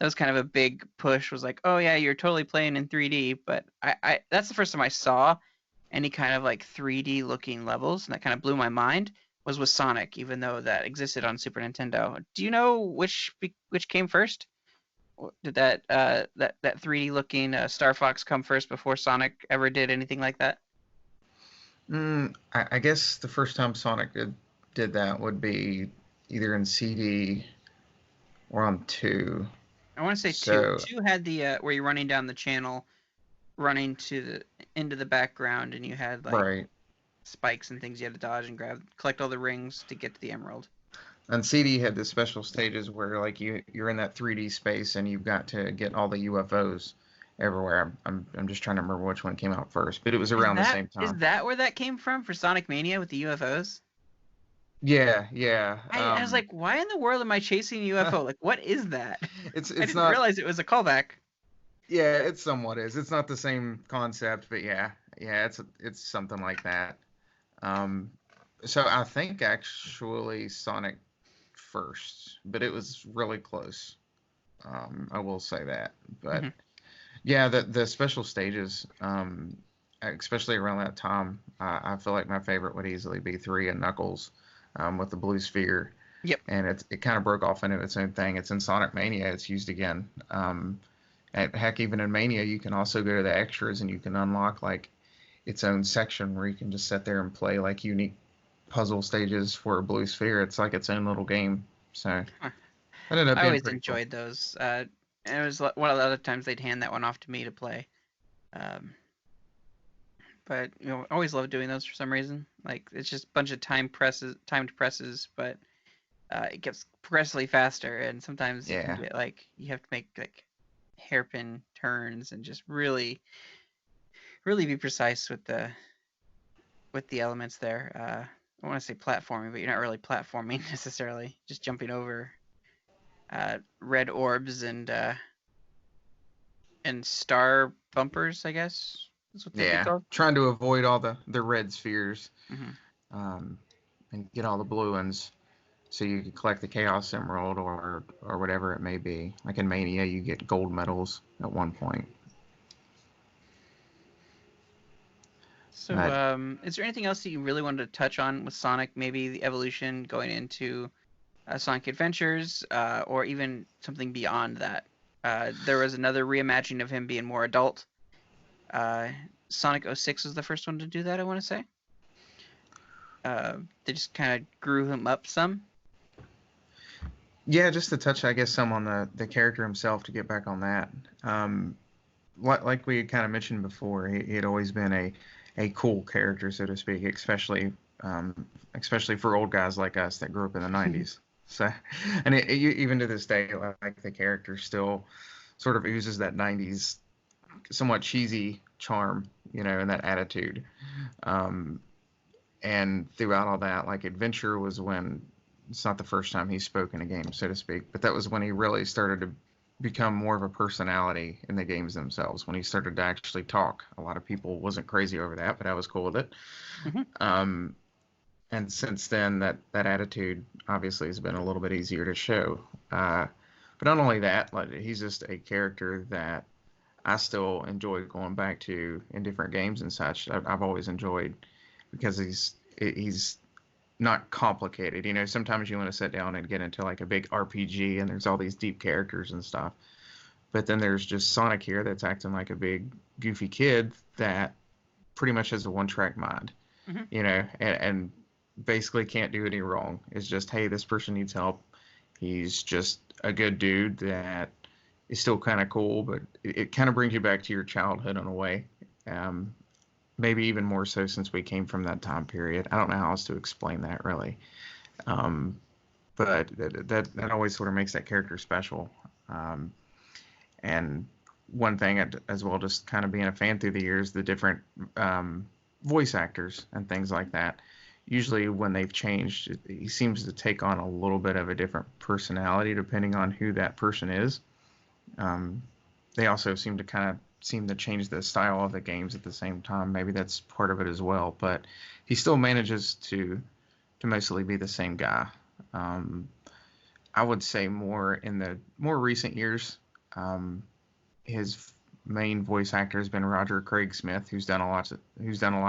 was kind of a big push. Was like, oh yeah, you're totally playing in 3D. But I that's the first time I saw any kind of like 3D looking levels, and that kind of blew my mind. Was with Sonic, even though that existed on Super Nintendo. Do you know which came first? Did that 3D looking Star Fox come first before Sonic ever did anything like that? I guess the first time Sonic did that would be either in CD or on 2. I want to say So, 2. 2 had the where you're running down the channel, running into the background, and you had like right. spikes and things you had to dodge and collect all the rings to get to the emerald. On CD had the special stages where like you're in that 3D space and you've got to get all the UFOs everywhere. I'm just trying to remember which one came out first, but it was around the same time. Is that where that came from for Sonic Mania with the UFOs? Yeah. I was like, why in the world am I chasing a UFO? Like, what is that? It's I didn't not realize it was a callback. Yeah, it somewhat is. It's not the same concept, but yeah, it's something like that. So I think actually Sonic first, but it was really close. I will say that. But yeah, the special stages, especially around that time, I feel like my favorite would easily be 3 and Knuckles, with the blue sphere. Yep. And it kind of broke off into its own thing. It's in Sonic Mania. It's used again. Heck, even in Mania, you can also go to the extras and you can unlock like its own section where you can just sit there and play like unique puzzle stages for a blue sphere. It's like its own little game. So I I always enjoyed those. And it was one of the other times they'd hand that one off to me to play. but I always love doing those for some reason. Like it's just a bunch of timed presses, but it gets progressively faster, and sometimes you can Yeah. get you have to make hairpin turns and just really, really be precise with the elements there. I want to say platforming, but you're not really platforming necessarily. Just jumping over red orbs and star bumpers, I guess is what they'd be Yeah. called. Trying to avoid all the red spheres, Mm-hmm. and get all the blue ones, so you can collect the Chaos Emerald or whatever it may be. Like in Mania, you get gold medals at one point. So, But is there anything else that you really wanted to touch on with Sonic? Maybe the evolution going into Sonic Adventures, or even something beyond that. There was another reimagining of him being more adult. Uh, Sonic 06 was the first one to do that, I want to say. They just kind of grew him up some. yeah, just to touch, I guess, some on the character himself to get back on that. Like we had kind of mentioned before, he had always been a cool character, so to speak, especially for old guys like us that grew up in the '90s. So, and even to this day, like the character still sort of oozes that '90s somewhat cheesy charm, and that attitude. Um, and throughout all that, like Adventure was when it's not the first time he spoke in a game, so to speak, but that was when he really started to become more of a personality in the games themselves. When he started to actually talk, a lot of people wasn't crazy over that, but I was cool with it. Mm-hmm. And since then, that attitude obviously has been a little bit easier to show. But not only that, like he's just a character that I still enjoy going back to in different games and such. I've always enjoyed because he's not complicated. Sometimes you want to sit down and get into like a big RPG and there's all these deep characters and stuff. But then there's just Sonic here that's acting like a big goofy kid that pretty much has a one-track mind, Mm-hmm. and basically can't do any wrong. It's just, hey, this person needs help. He's just a good dude that is still kind of cool, but it kind of brings you back to your childhood in a way. Maybe even more so since we came from that time period. I don't know how else to explain that really. But that always sort of makes that character special. And one thing as well, just kind of being a fan through the years, the different voice actors and things like that. Usually when they've changed, he seems to take on a little bit of a different personality depending on who that person is. They also seem to change the style of the games at the same time. Maybe that's part of it as well, but he still manages to mostly be the same guy. I would say more in the more recent years, his main voice actor has been Roger Craig Smith, who's done a lot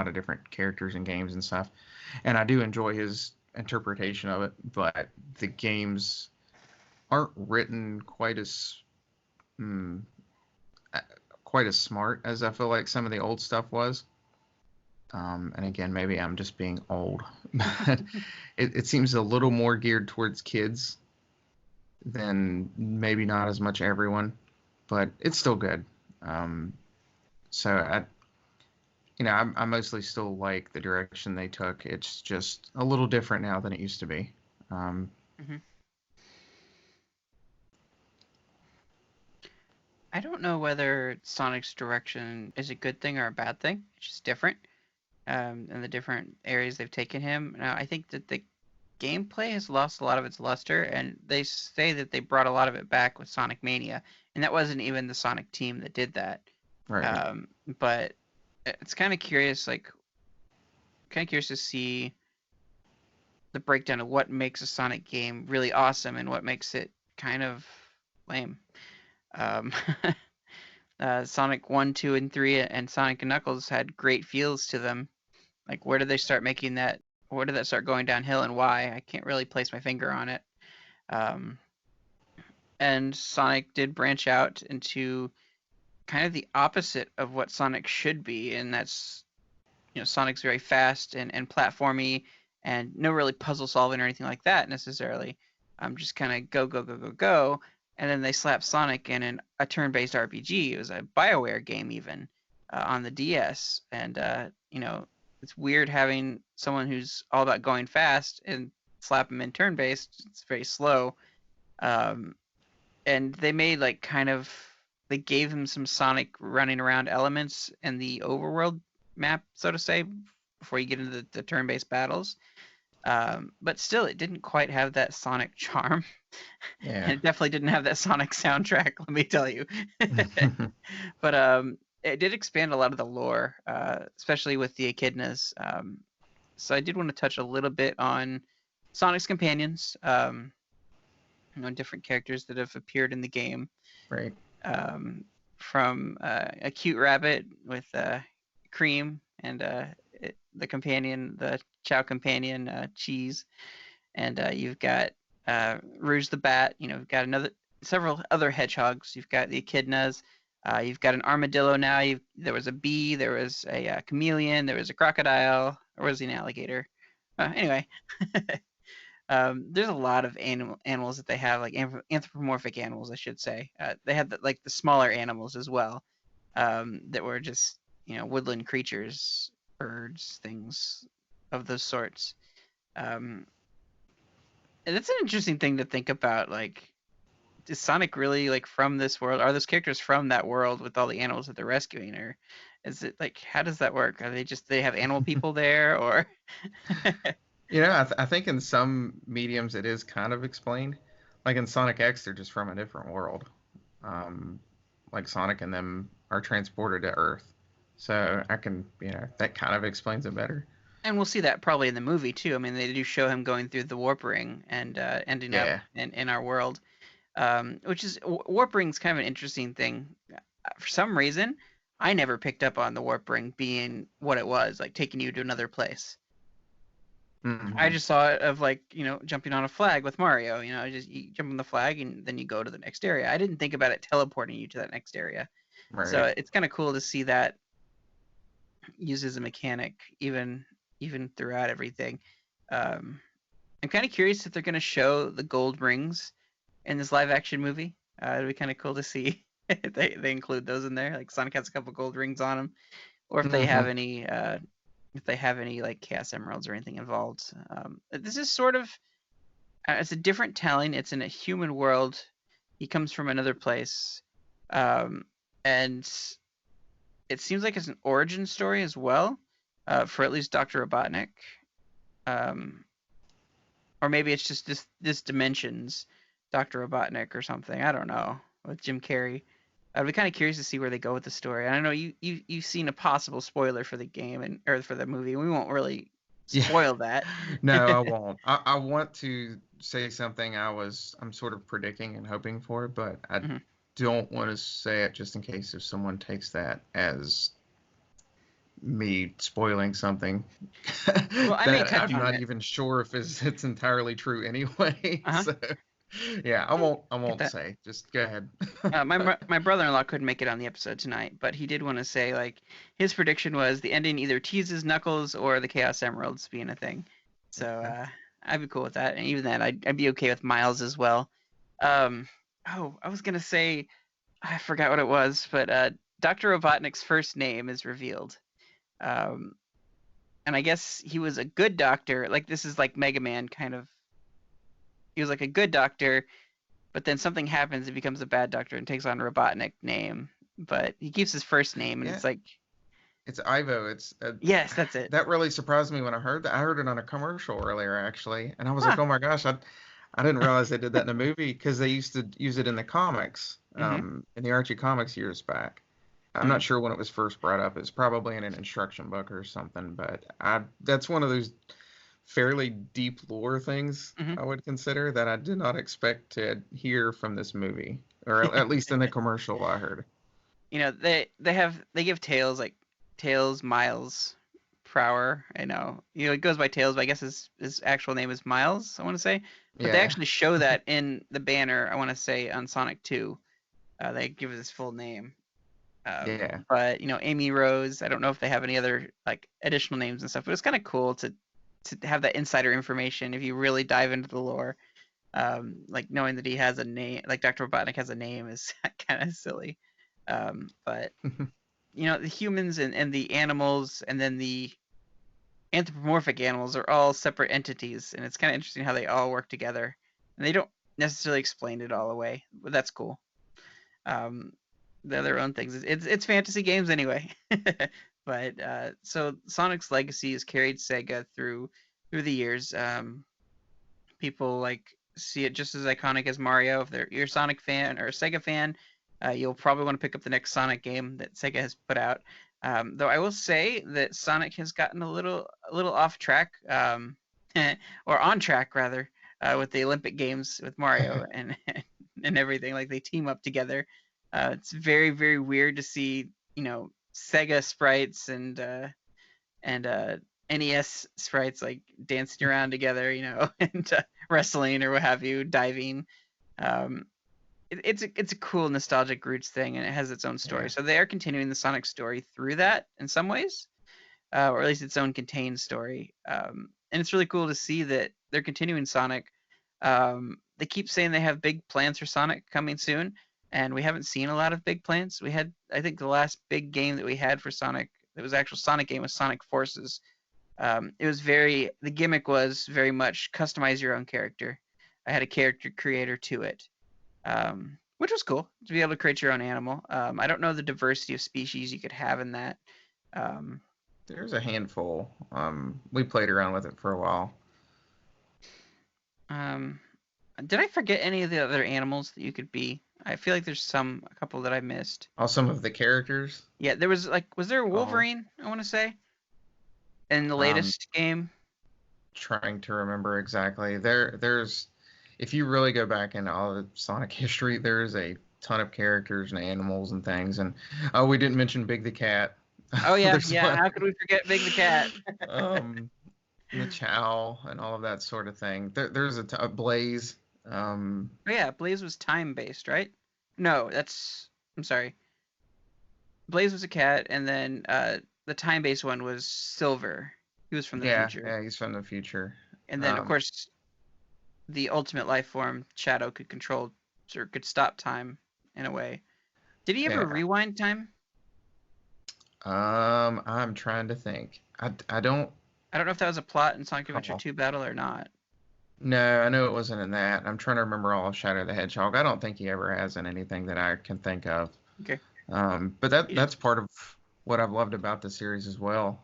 of different characters and games and stuff. And I do enjoy his interpretation of it, but the games aren't written quite as smart as I feel like some of the old stuff was. And again, maybe I'm just being old, but it seems a little more geared towards kids than maybe not as much everyone, but it's still good. So I mostly still like the direction they took. It's just a little different now than it used to be. Mm-hmm. I don't know whether Sonic's direction is a good thing or a bad thing. It's just different, and the different areas they've taken him. Now, I think that the gameplay has lost a lot of its luster, and they say that they brought a lot of it back with Sonic Mania, and that wasn't even the Sonic team that did that. Right. But it's kind of curious, to see the breakdown of what makes a Sonic game really awesome and what makes it kind of lame. Um, Sonic 1, 2, and 3 and Sonic and Knuckles had great feels to them. Like, where did they start making that? Where did that start going downhill and why? I can't really place my finger on it. And Sonic did branch out into kind of the opposite of what Sonic should be, and that's, Sonic's very fast and platformy and no really puzzle solving or anything like that necessarily. Just kind of go, go, go, go, go. And then they slapped Sonic in a turn-based RPG. It was a BioWare game even. on the DS, and it's weird having someone who's all about going fast and slap them in turn-based. It's very slow. And they made they gave him some Sonic running around elements in the overworld map, so to say, before you get into the turn-based battles. But still, it didn't quite have that Sonic charm. Yeah. And it definitely didn't have that Sonic soundtrack, let me tell you. But it did expand a lot of the lore, especially with the echidnas. So I did want to touch a little bit on Sonic's companions, different characters that have appeared in the game. Right. From a cute rabbit with Cream and the companion, the Chow companion, Cheese, and you've got Rouge the Bat. You've got several other hedgehogs. You've got the echidnas. You've got an armadillo now. There was a bee. There was a chameleon. There was a crocodile. Or was he an alligator? Anyway, there's a lot of animals that they have, like anthropomorphic animals, I should say. They had the smaller animals as well, that were just woodland creatures, birds, things of those sorts. And it's an interesting thing to think about. Like, is Sonic really from this world? Are those characters from that world with all the animals that they're rescuing, or is it how does that work? Are they have animal people there, or? I think in some mediums it is kind of explained. Like in Sonic X, they're just from a different world. Like Sonic and them are transported to Earth, so I can that kind of explains it better. And we'll see that probably in the movie too. I mean, they do show him going through the warp ring and ending up in our world, which is warp ring's kind of an interesting thing. For some reason, I never picked up on the warp ring being what it was, like taking you to another place. Mm-hmm. I just saw it of jumping on a flag with Mario. You jump on the flag and then you go to the next area. I didn't think about it teleporting you to that next area. Right. So it's kind of cool to see that used as a mechanic, even throughout everything. I'm kind of curious if they're going to show the gold rings in this live action movie. It'd be kind of cool to see if they include those in there. Like Sonic has a couple gold rings on him, or if they have any Chaos Emeralds or anything involved. This is sort of it's a different telling. It's in a human world. He comes from another place, and it seems like it's an origin story as well, for at least Dr. Robotnik. Or maybe it's just this dimension's Dr. Robotnik or something. I don't know, with Jim Carrey. I'd be kind of curious to see where they go with the story. And I know you've seen a possible spoiler for the game or for the movie. We won't really spoil that. No, I won't. I want to say something I'm sort of predicting and hoping for, but I don't want to say it just in case if someone takes that as me spoiling something. Well, I may touch I'm on not it. even sure if it's entirely true anyway. So, yeah, I won't say. Just go ahead. My brother-in-law couldn't make it on the episode tonight, but he did want to say his prediction was the ending either teases Knuckles or the Chaos Emeralds being a thing. So I'd be cool with that, and even that I'd be okay with Miles as well. I was gonna say I forgot what it was, but Dr. Robotnik's first name is revealed. And I guess he was a good doctor. This is like Mega Man kind of. He was like a good doctor, but then something happens. He becomes a bad doctor and takes on a Robotnik name. But he keeps his first name, and it's Ivo. Yes, that's it. That really surprised me when I heard that. I heard it on a commercial earlier, actually, and I was like, oh my gosh, I didn't realize they did that in the movie because they used to use it in the comics, in the Archie comics years back. I'm not sure when it was first brought up. It's probably in an instruction book or something, but that's one of those fairly deep lore things I would consider that I did not expect to hear from this movie, or at least in the commercial I heard. They give Tails, Miles, Prower. I know it goes by Tails, but I guess his actual name is Miles, I want to say. But they actually show that in the banner, I want to say, on Sonic 2. They give his full name. But Amy Rose, I don't know if they have any other additional names and stuff, but it's kind of cool to have that insider information if you really dive into the lore. Knowing that he has a name, Dr. Robotnik has a name, is kind of silly. But the humans and the animals and then the anthropomorphic animals are all separate entities, and it's kind of interesting how they all work together. And they don't necessarily explain it all away, but that's cool. They're their own things. It's fantasy games anyway. But so Sonic's legacy has carried Sega through the years. People like see it just as iconic as Mario. If you're a Sonic fan or a Sega fan, you'll probably want to pick up the next Sonic game that Sega has put out. Though I will say that Sonic has gotten a little off track, or on track rather, with the Olympic Games with Mario and everything. Like they team up together. It's very, very weird to see, Sega sprites and NES sprites like dancing around together, and wrestling or what have you, diving. It's a cool nostalgic roots thing, and it has its own story. Yeah. So they are continuing the Sonic story through that in some ways, or at least its own contained story. And it's really cool to see that they're continuing Sonic. They keep saying they have big plans for Sonic coming soon, and we haven't seen a lot of big plans. We had, I think, the last big game that we had for Sonic, it was actual Sonic game, was Sonic Forces. The gimmick was very much customize your own character. I had a character creator to it, which was cool to be able to create your own animal. I don't know the diversity of species you could have in that. There's a handful. We played around with it for a while. Did I forget any of the other animals that you could be? I feel like there's a couple that I missed. Oh, some of the characters. Yeah, there was there a Wolverine? I want to say in the latest game. Trying to remember exactly. There's, if you really go back in all the Sonic history, there's a ton of characters and animals and things. And we didn't mention Big the Cat. Oh yeah, yeah. How could we forget Big the Cat? The Chow and all of that sort of thing. There's a Blaze. Oh yeah, Blaze was time based, right? No, I'm sorry. Blaze was a cat, and then the time based one was Silver. He was from the future. Yeah, he's from the future. And then of course, the ultimate life form, Shadow, could control or could stop time in a way. Did he ever rewind time? I'm trying to think. I don't know if that was a plot in Sonic Adventure 2 Battle or not. No, I know it wasn't in that. I'm trying to remember all of Shadow the Hedgehog. I don't think he ever has in anything that I can think of. Okay. But that's part of what I've loved about the series as well,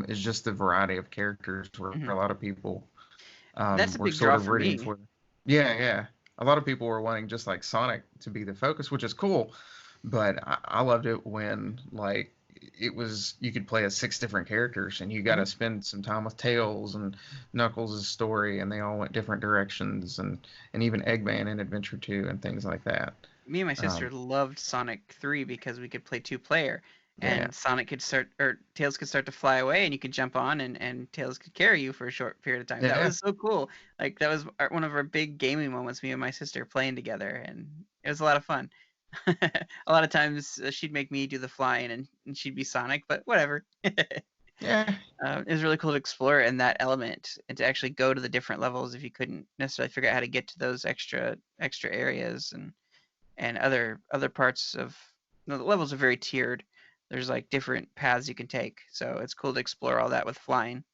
is just the variety of characters where a lot of people that's a were big sort draw of for rooting me. for. Yeah. A lot of people were wanting just like Sonic to be the focus, which is cool. But I loved it when like it was, you could play as 6 different characters and you got to spend some time with Tails and Knuckles' story, and they all went different directions, and even Eggman in Adventure 2 and things like that. Me and my sister loved Sonic 3 because we could play 2-player, and Sonic could Tails could start to fly away, and you could jump on, and Tails could carry you for a short period of time. That was so cool. Like that was one of our big gaming moments, me and my sister playing together, and it was a lot of fun. A lot of times she'd make me do the flying and she'd be Sonic, but whatever. Yeah. It was really cool to explore in that element and to actually go to the different levels if you couldn't necessarily figure out how to get to those extra areas and other parts of the levels are very tiered. There's like different paths you can take, so it's cool to explore all that with flying.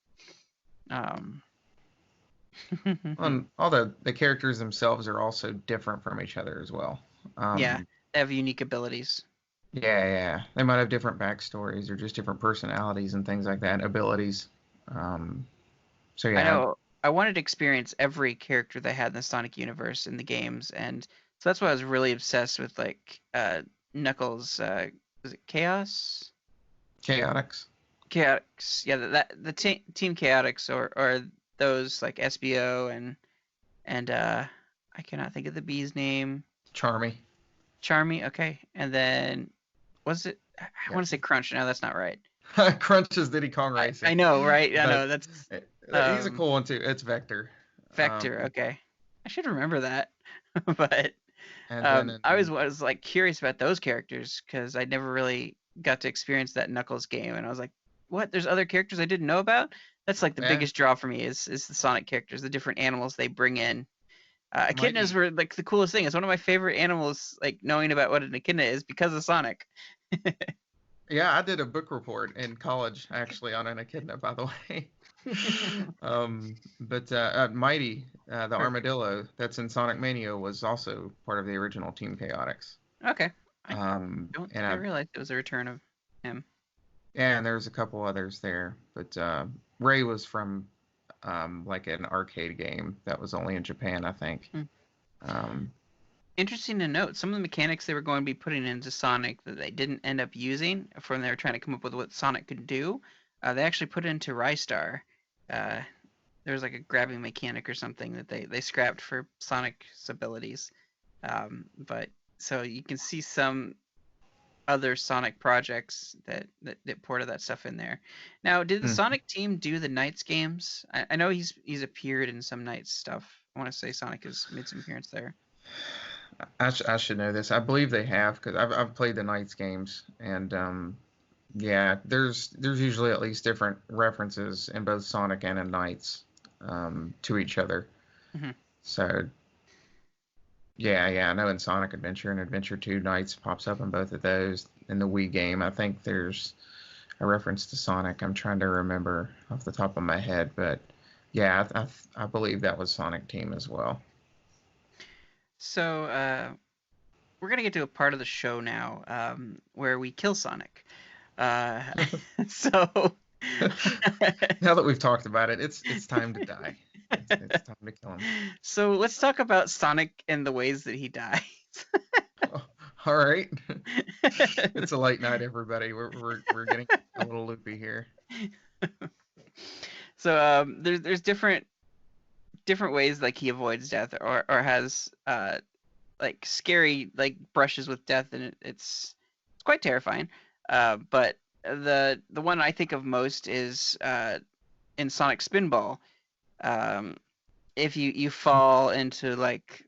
And all the characters themselves are also different from each other as well. They have unique abilities. Yeah. They might have different backstories or just different personalities and things like that, abilities. So yeah. I know. I wanted to experience every character they had in the Sonic universe in the games, and so that's why I was really obsessed with like Knuckles. Was it Chaos? Chaotix. Chaotix. Yeah, the Team Chaotix or those like SBO and I cannot think of the bee's name. Charmy, okay. And then, was it? I want to say Crunch. No, that's not right. Crunch is Diddy Kong Racing. I know, right? I know. That's he's a cool one too. It's Vector. Okay. I should remember that. But I was like curious about those characters because I never really got to experience that Knuckles game, and I was like, what? There's other characters I didn't know about? That's like the biggest draw for me is the Sonic characters, the different animals they bring in. Echidnas were like the coolest thing. It's one of my favorite animals, like knowing about what an echidna is because of Sonic. Yeah, I did a book report in college actually on an echidna, by the way. But Mighty, the Perfect. armadillo that's in Sonic Mania, was also part of the original Team Chaotix. Okay. I don't And think I realized it was a return of him. and there's a couple others there, but Ray was from like an arcade game that was only in Japan, I think. Hmm. Um, Interesting to note, some of the mechanics they were going to be putting into Sonic that they didn't end up using when they were trying to come up with what Sonic could do, they actually put into Rystar. Uh, there was like a grabbing mechanic or something that they scrapped for Sonic's abilities. But so you can see some other Sonic projects that ported that stuff in there. Now, did the hmm. Sonic team do the Knights games? I know he's appeared in some Knights stuff. I want to say Sonic has made some appearance there. I should know this. I believe they have because I've played the Knights games, and yeah, there's usually at least different references in both Sonic and in Knights to each other. Hmm. So yeah, I know in Sonic Adventure and Adventure 2, Knights pops up in both of those. In the Wii game, I think there's a reference to Sonic. I'm trying to remember off the top of my head, but yeah, I believe that was Sonic Team as well. So we're gonna get to a part of the show now where we kill Sonic. So Now that we've talked about it, it's time to die. It's time to kill him. so let's talk about Sonic and the ways that he dies. Oh, all right. It's a late night, everybody. We're getting a little loopy here. So there's different ways like he avoids death or has like scary like brushes with death, and it's quite terrifying. But the one I think of most is in Sonic Spinball. Um, if you fall into like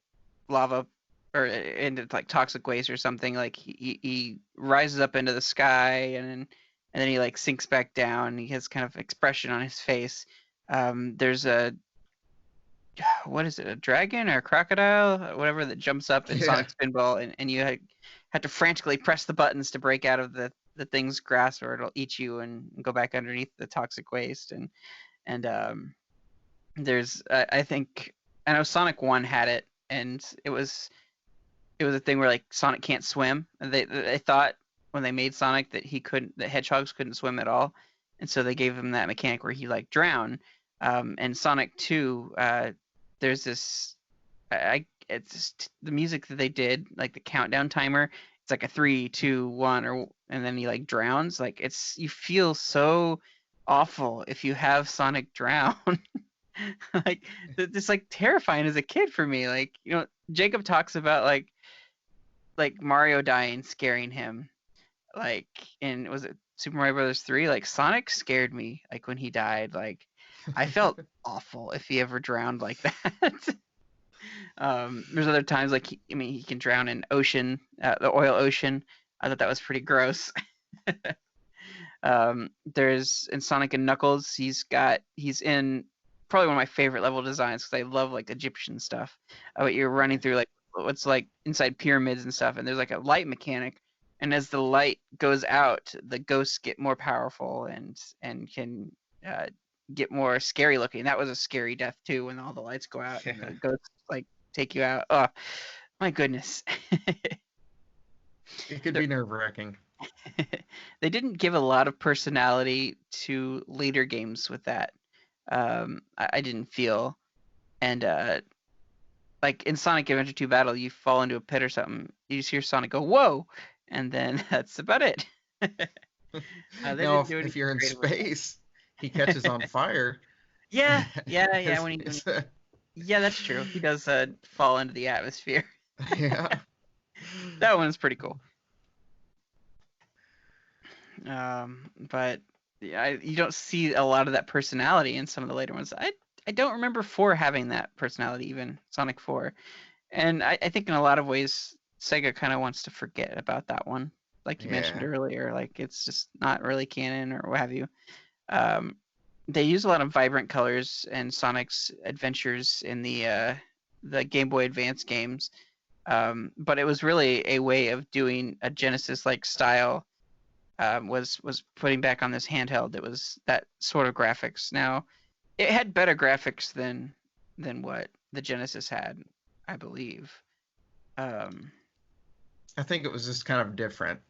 lava or into like toxic waste or something, like he rises up into the sky and then he like sinks back down. He has kind of expression on his face. There's a what is it, a dragon or a crocodile, whatever, that jumps up in Yeah. Sonic Spinball, and you had to frantically press the buttons to break out of the thing's grasp, or it'll eat you and go back underneath the toxic waste. And there's I think I know Sonic 1 had it, and it was a thing where like Sonic can't swim. And they thought when they made Sonic that hedgehogs couldn't swim at all, and so they gave him that mechanic where he like drowned. And Sonic 2, there's this it's just the music that they did, like the countdown timer. It's like a 3, 2, 1, and then he like drowns. Like you feel so awful if you have Sonic drown. Like it's like terrifying as a kid for me. Like, Jacob talks about like Mario dying scaring him. Like, in, was it Super Mario Brothers 3? Like Sonic scared me like when he died. Like I felt awful if he ever drowned like that. There's other times like he can drown in ocean, the oil ocean. I thought that was pretty gross. There's in Sonic and Knuckles, he's in probably one of my favorite level designs because I love like Egyptian stuff. But you're running through like what's like inside pyramids and stuff, and there's like a light mechanic, and as the light goes out, the ghosts get more powerful and can get more scary looking. That was a scary death too, when all the lights go out and the ghosts like take you out. Oh my goodness. It could be nerve-wracking. They didn't give a lot of personality to later games with that. I didn't feel, and like in Sonic Adventure 2 Battle, you fall into a pit or something, you just hear Sonic go "whoa," and then that's about it. Now, if you're in space, he catches on fire. Yeah. Yeah, that's true. He does fall into the atmosphere. Yeah. That one's pretty cool. But yeah, you don't see a lot of that personality in some of the later ones. I don't remember 4 having that personality, even Sonic 4. And I think in a lot of ways, Sega kind of wants to forget about that one. Like you mentioned earlier, like it's just not really canon or what have you. They use a lot of vibrant colors and Sonic's adventures in the Game Boy Advance games. But it was really a way of doing a Genesis-like style was putting back on this handheld that was that sort of graphics. Now, it had better graphics than what the Genesis had, I believe. I think it was just kind of different.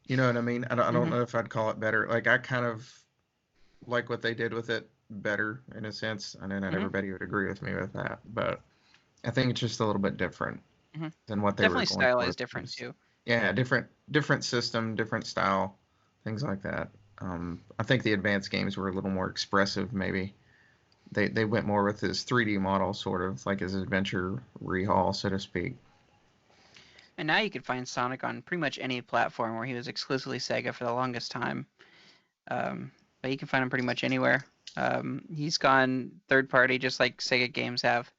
You know what I mean? I don't know if I'd call it better. Like, I kind of like what they did with it better in a sense. I know not everybody would agree with me with that, but I think it's just a little bit different than what they Definitely were going stylized for. different too. Yeah, different system, different style, things like that. I think the advanced games were a little more expressive, maybe. They went more with his 3D model, sort of like his adventure rehaul, so to speak. And now you can find Sonic on pretty much any platform, where he was exclusively Sega for the longest time. But you can find him pretty much anywhere. He's gone third party, just like Sega games have,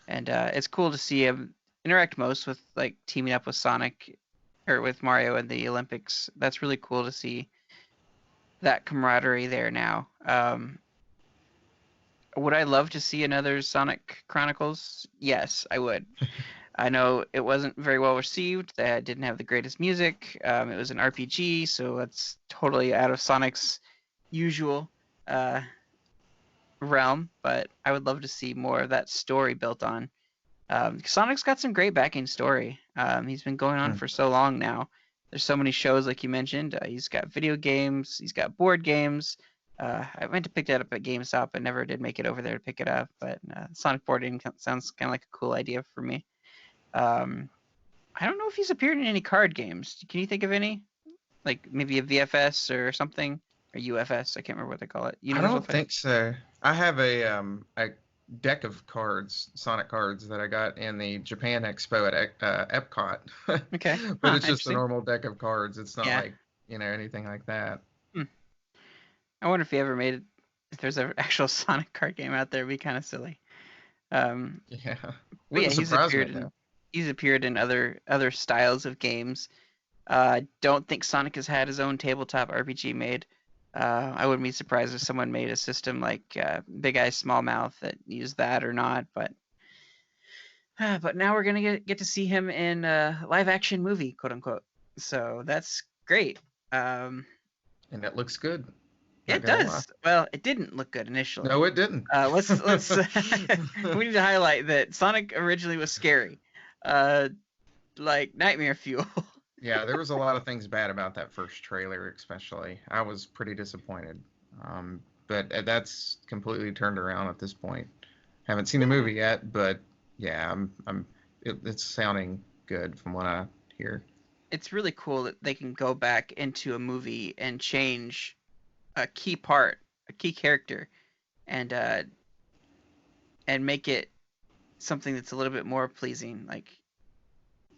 and it's cool to see him interact most with like teaming up with Sonic or with Mario in the Olympics. That's really cool to see that camaraderie there now. Would I love to see another Sonic Chronicles? Yes, I would. I know it wasn't very well received. That didn't have the greatest music. It was an RPG, so that's totally out of Sonic's usual realm. But I would love to see more of that story built on. Sonic's got some great backing story. He's been going on for so long now. There's so many shows, like you mentioned. He's got video games. He's got board games. I went to pick that up at GameStop and never did make it over there to pick it up. But Sonic board game sounds kind of like a cool idea for me. I don't know if he's appeared in any card games. Can you think of any? Like maybe a VFS or something? Or UFS, I can't remember what they call it. I don't think so. I have a deck of cards, Sonic cards, that I got in the Japan Expo at Epcot. Okay. But it's just a normal deck of cards. It's not like, anything like that. I wonder if he ever made it, if there's an actual Sonic card game out there. It'd be kind of silly. Yeah. He's appeared in other styles of games. Don't think Sonic has had his own tabletop RPG made. I wouldn't be surprised if someone made a system like Big Eyes Small Mouth that used that or not. But now we're gonna get to see him in a live action movie, quote unquote. So that's great. And it looks good. It does. Well, it didn't look good initially. No, it didn't. Let's we need to highlight that Sonic originally was scary, like nightmare fuel. Yeah, there was a lot of things bad about that first trailer, especially. I was pretty disappointed. But that's completely turned around at this point. Haven't seen the movie yet, but yeah, it's sounding good from what I hear. It's really cool that they can go back into a movie and change a key part, a key character, and make it something that's a little bit more pleasing. Like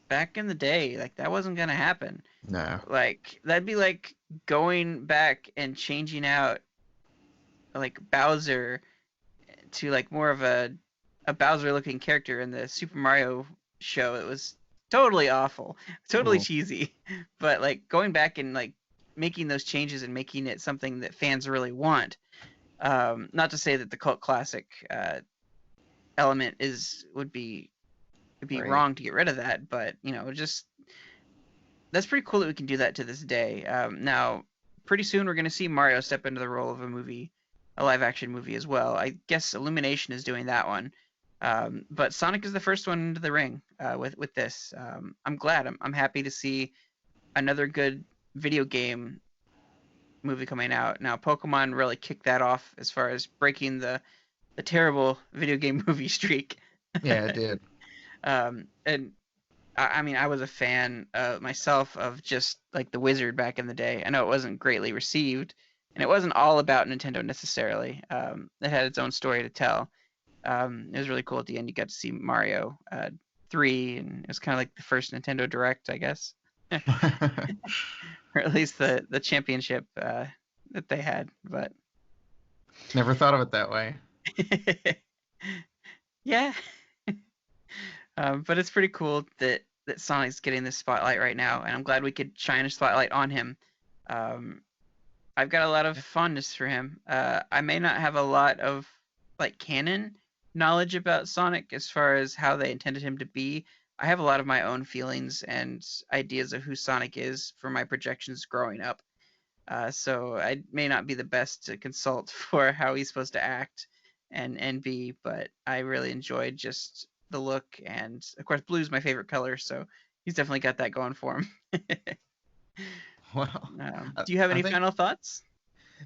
back in the day, like that wasn't gonna happen. No. Like that'd be like going back and changing out like Bowser to like more of a Bowser looking character in the Super Mario show. It was totally awful, totally cheesy. But like going back and like making those changes and making it something that fans really want. Not to say that the cult classic element would be wrong to get rid of that, but just that's pretty cool that we can do that to this day. Now, pretty soon we're going to see Mario step into the role of a live action movie as well. I guess Illumination is doing that one, but Sonic is the first one into the ring with this. I'm glad. I'm happy to see another good video game movie coming out. Now, Pokemon really kicked that off as far as breaking the terrible video game movie streak. Yeah, it did. And I mean, I was a fan myself of just like the Wizard back in the day. I know it wasn't greatly received, and it wasn't all about Nintendo necessarily. It had its own story to tell. It was really cool at the end. You got to see Mario 3, and it was kind of like the first Nintendo Direct, I guess. Or at least the championship that they had. But never thought of it that way. Yeah. But it's pretty cool that Sonic's getting this spotlight right now, and I'm glad we could shine a spotlight on him. I've got a lot of fondness for him. I may not have a lot of like canon knowledge about Sonic as far as how they intended him to be. I have a lot of my own feelings and ideas of who Sonic is from my projections growing up. So I may not be the best to consult for how he's supposed to act and be, but I really enjoyed just the look, and of course blue's my favorite color, so he's definitely got that going for him. Well, Do you have I any think, final thoughts?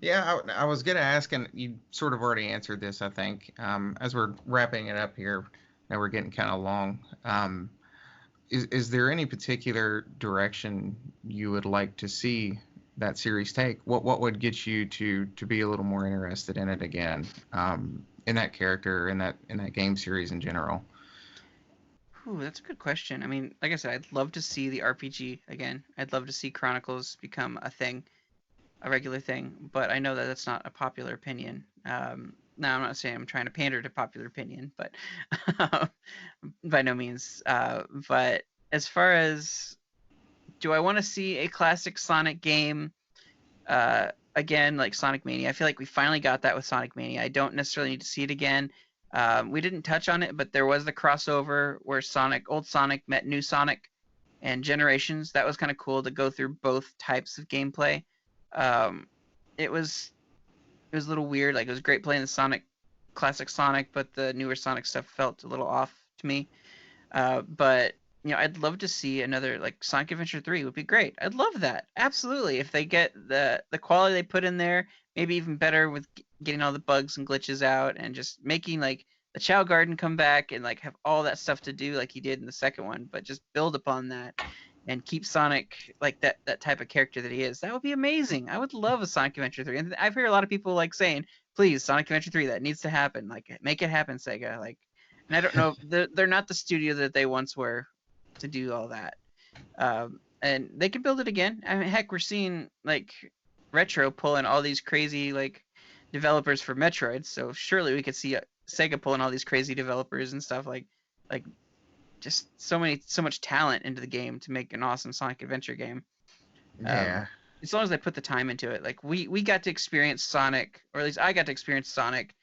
yeah, I was going to ask, and you sort of already answered this, I think. As we're wrapping it up here, now we're getting kind of long. Is there any particular direction you would like to see that series take? What would get you to be a little more interested in it again, in that character, in that game series in general? Ooh, that's a good question. I mean, like I said, I'd love to see the RPG again. I'd love to see Chronicles become a thing, a regular thing, but I know that that's not a popular opinion. Now, I'm not saying I'm trying to pander to popular opinion, but by no means. But as far as, do I want to see a classic Sonic game again, like Sonic Mania? I feel like we finally got that with Sonic Mania. I don't necessarily need to see it again. We didn't touch on it, but there was the crossover where old Sonic met new Sonic and Generations. That was kind of cool to go through both types of gameplay. It was a little weird. Like, it was great playing the classic Sonic, but the newer Sonic stuff felt a little off to me. But I'd love to see another, like, Sonic Adventure 3 would be great. I'd love that. Absolutely. If they get the quality they put in there, maybe even better with getting all the bugs and glitches out, and just making, like, the Chow Garden come back and, like, have all that stuff to do like he did in the second one, but just build upon that and keep Sonic like that type of character that he is. That would be amazing. I would love a Sonic Adventure 3. And I've heard a lot of people like saying, please, Sonic Adventure 3, that needs to happen. Like, make it happen, Sega. Like, and I don't know, they're not the studio that they once were to do all that. And they could build it again. I mean, heck, we're seeing, like, Retro pulling all these crazy, like, developers for Metroid, so surely we could see Sega pulling all these crazy developers and stuff, like just so much talent into the game to make an awesome Sonic Adventure game. Yeah. As long as they put the time into it. Like, we got to experience Sonic, or at least I got to experience Sonic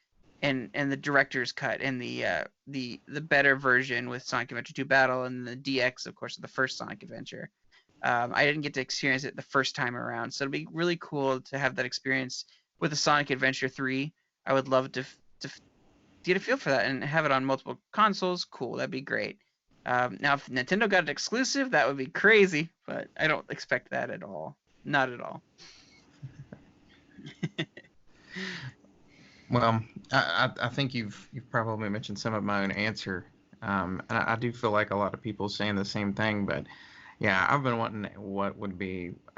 and the director's cut, and the better version with Sonic Adventure 2 Battle, and the DX, of course, of the first Sonic Adventure. I didn't get to experience it the first time around, so it'd be really cool to have that experience with the Sonic Adventure 3. I would love to get a feel for that and have it on multiple consoles. Cool, that'd be great. Now, if Nintendo got it exclusive, that would be crazy, but I don't expect that at all. Not at all. Well, I think you've probably mentioned some of my own answer. And I do feel like a lot of people saying the same thing, but yeah, I've been wanting what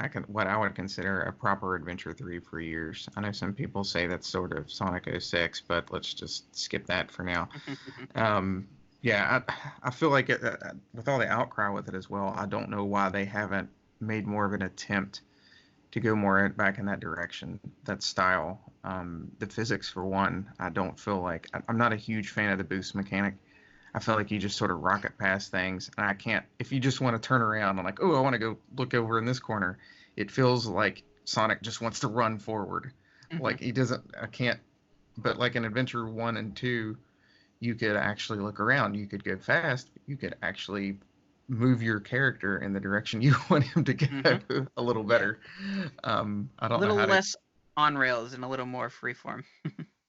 I would consider a proper Adventure 3 for years. I know some people say that's sort of Sonic 06, but let's just skip that for now. Yeah, I feel like with all the outcry with it as well, I don't know why they haven't made more of an attempt to go more back in that direction, that style. The physics, for one, I don't feel like I'm not a huge fan of the boost mechanic. I feel like you just sort of rocket past things, and I can't. If you just want to turn around and, like, oh, I want to go look over in this corner, it feels like Sonic just wants to run forward. Like, he doesn't. I can't. But like in Adventure 1 and 2, you could actually look around. You could go fast. You could actually move your character in the direction you want him to go a little better. I don't know how to. A little less on rails and a little more freeform.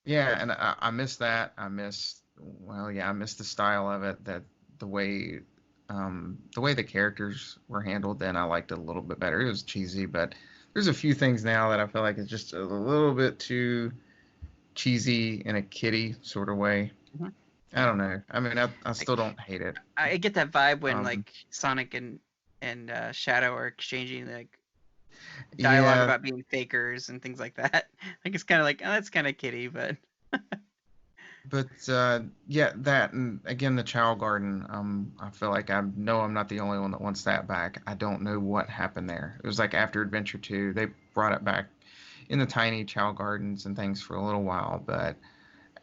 Yeah, and I miss that. I miss the style of it. That the way the characters were handled. Then I liked it a little bit better. It was cheesy, but there's a few things now that I feel like it's just a little bit too cheesy in a kiddie sort of way. I don't know. I mean, I still don't hate it. I get that vibe when like Sonic and Shadow are exchanging like dialogue about being fakers and things like that. Like, it's kind of like, oh, that's kind of kiddie, but. But yeah, that, and again the Chow Garden. I feel like I know I'm not the only one that wants that back. I don't know what happened there. It was like after Adventure 2, they brought it back in the tiny Chow Gardens and things for a little while, but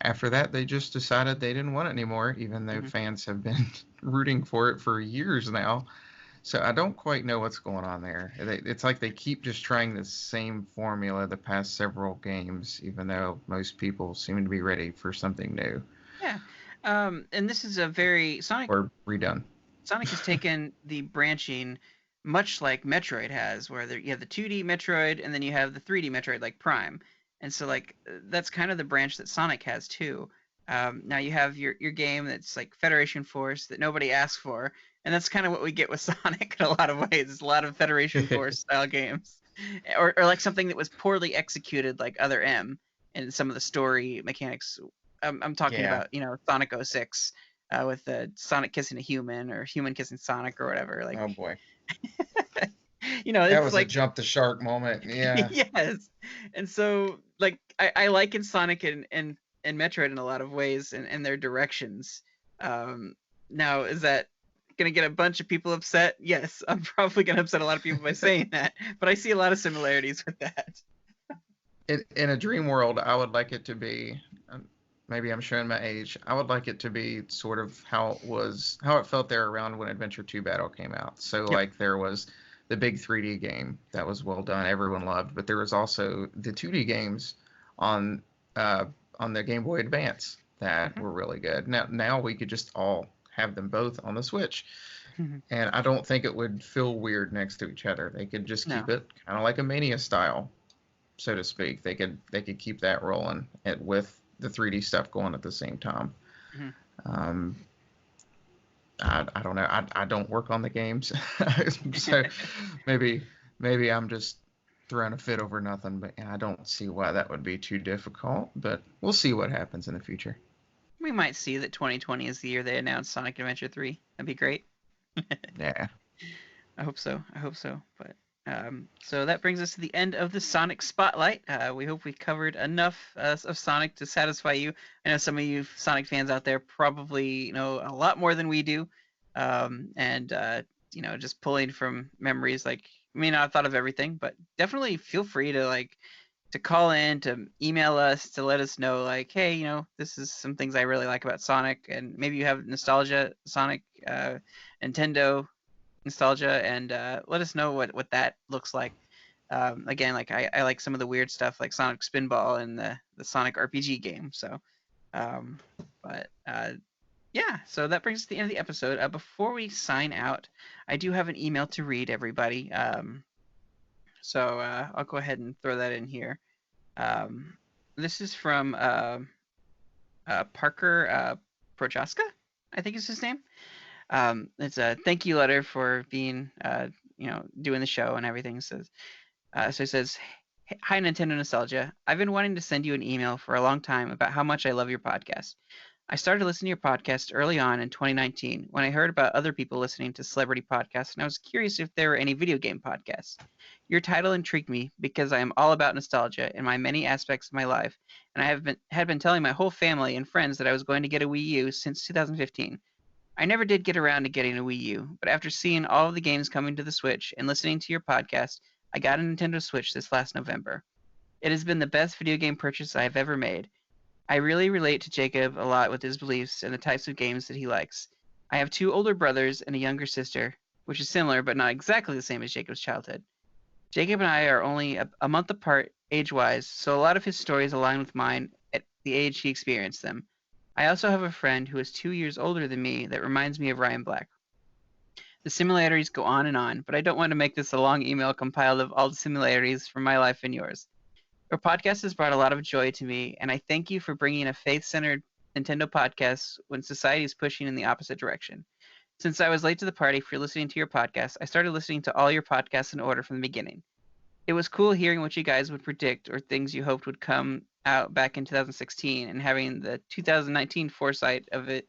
after that, they just decided they didn't want it anymore, even though fans have been rooting for it for years now. So I don't quite know what's going on there. It's like they keep just trying the same formula the past several games, even though most people seem to be ready for something new. Yeah. And this is a very... Or redone. Sonic has taken the branching much like Metroid has, where you have the 2D Metroid and then you have the 3D Metroid like Prime. And so like that's kind of the branch that Sonic has too. Now you have your game that's like Federation Force that nobody asked for, and that's kind of what we get with Sonic in a lot of ways. It's a lot of Federation Force style games, or like something that was poorly executed, like Other M, and some of the story mechanics. I'm talking Yeah. about Sonic 06 with Sonic kissing a human or human kissing Sonic or whatever. Like, Oh boy, that that was like a jump the shark moment. Yeah. yes, and so like I liken Sonic and Metroid in a lot of ways and their directions. Now, is that gonna get a bunch of people upset? Yes, I'm probably gonna upset a lot of people by saying that, but I see a lot of similarities with that. In a dream world, I would like it to be. Maybe I'm showing my age. I would like it to be sort of how it felt there around when Adventure 2 Battle came out. So Yep. like there was the big 3D game that was well done, everyone loved, but there was also the 2D games on the Game Boy Advance that were really good. Now we could just all have them both on the Switch. And I don't think it would feel weird next to each other. They could just keep it kind of like a Mania style, so to speak. They could keep that rolling with the 3D stuff going at the same time. I don't know. I don't work on the games, so maybe I'm just throwing a fit over nothing. But I don't see why that would be too difficult. But we'll see what happens in the future. We might see that 2020 is the year they announce Sonic Adventure 3. That'd be great. Yeah. I hope so. But so that brings us to the end of the Sonic Spotlight. We hope we covered enough of Sonic to satisfy you. I know some of you Sonic fans out there probably know a lot more than we do, and just pulling from memories. Like, you may not have thought of everything, but definitely feel free to call in, to email us, to let us know, like, hey, this is some things I really like about Sonic, and maybe you have nostalgia, Sonic, Nintendo nostalgia, and let us know what that looks like. Again, like I like some of the weird stuff, like Sonic Spinball and the Sonic RPG game. So, yeah. So that brings us to the end of the episode. Before we sign out, I do have an email to read, everybody. So I'll go ahead and throw that in here. This is from Parker Prochaska, I think is his name. It's a thank you letter for being, doing the show and everything. So he says, "Hi, Nintendo Nostalgia. I've been wanting to send you an email for a long time about how much I love your podcast. I started listening to your podcast early on in 2019 when I heard about other people listening to celebrity podcasts, and I was curious if there were any video game podcasts. Your title intrigued me because I am all about nostalgia in my many aspects of my life, and I had been telling my whole family and friends that I was going to get a Wii U since 2015. I never did get around to getting a Wii U, but after seeing all of the games coming to the Switch and listening to your podcast, I got a Nintendo Switch this last November. It has been the best video game purchase I have ever made. I really relate to Jacob a lot with his beliefs and the types of games that he likes. I have 2 older brothers and a younger sister, which is similar but not exactly the same as Jacob's childhood. Jacob and I are only a month apart age-wise, so a lot of his stories align with mine at the age he experienced them. I also have a friend who is 2 years older than me that reminds me of Ryan Black. The similarities go on, but I don't want to make this a long email compiled of all the similarities from my life and yours. Your podcast has brought a lot of joy to me, and I thank you for bringing a faith-centered Nintendo podcast when society is pushing in the opposite direction. Since I was late to the party for listening to your podcast, I started listening to all your podcasts in order from the beginning. It was cool hearing what you guys would predict or things you hoped would come out back in 2016, and having the 2019 foresight of it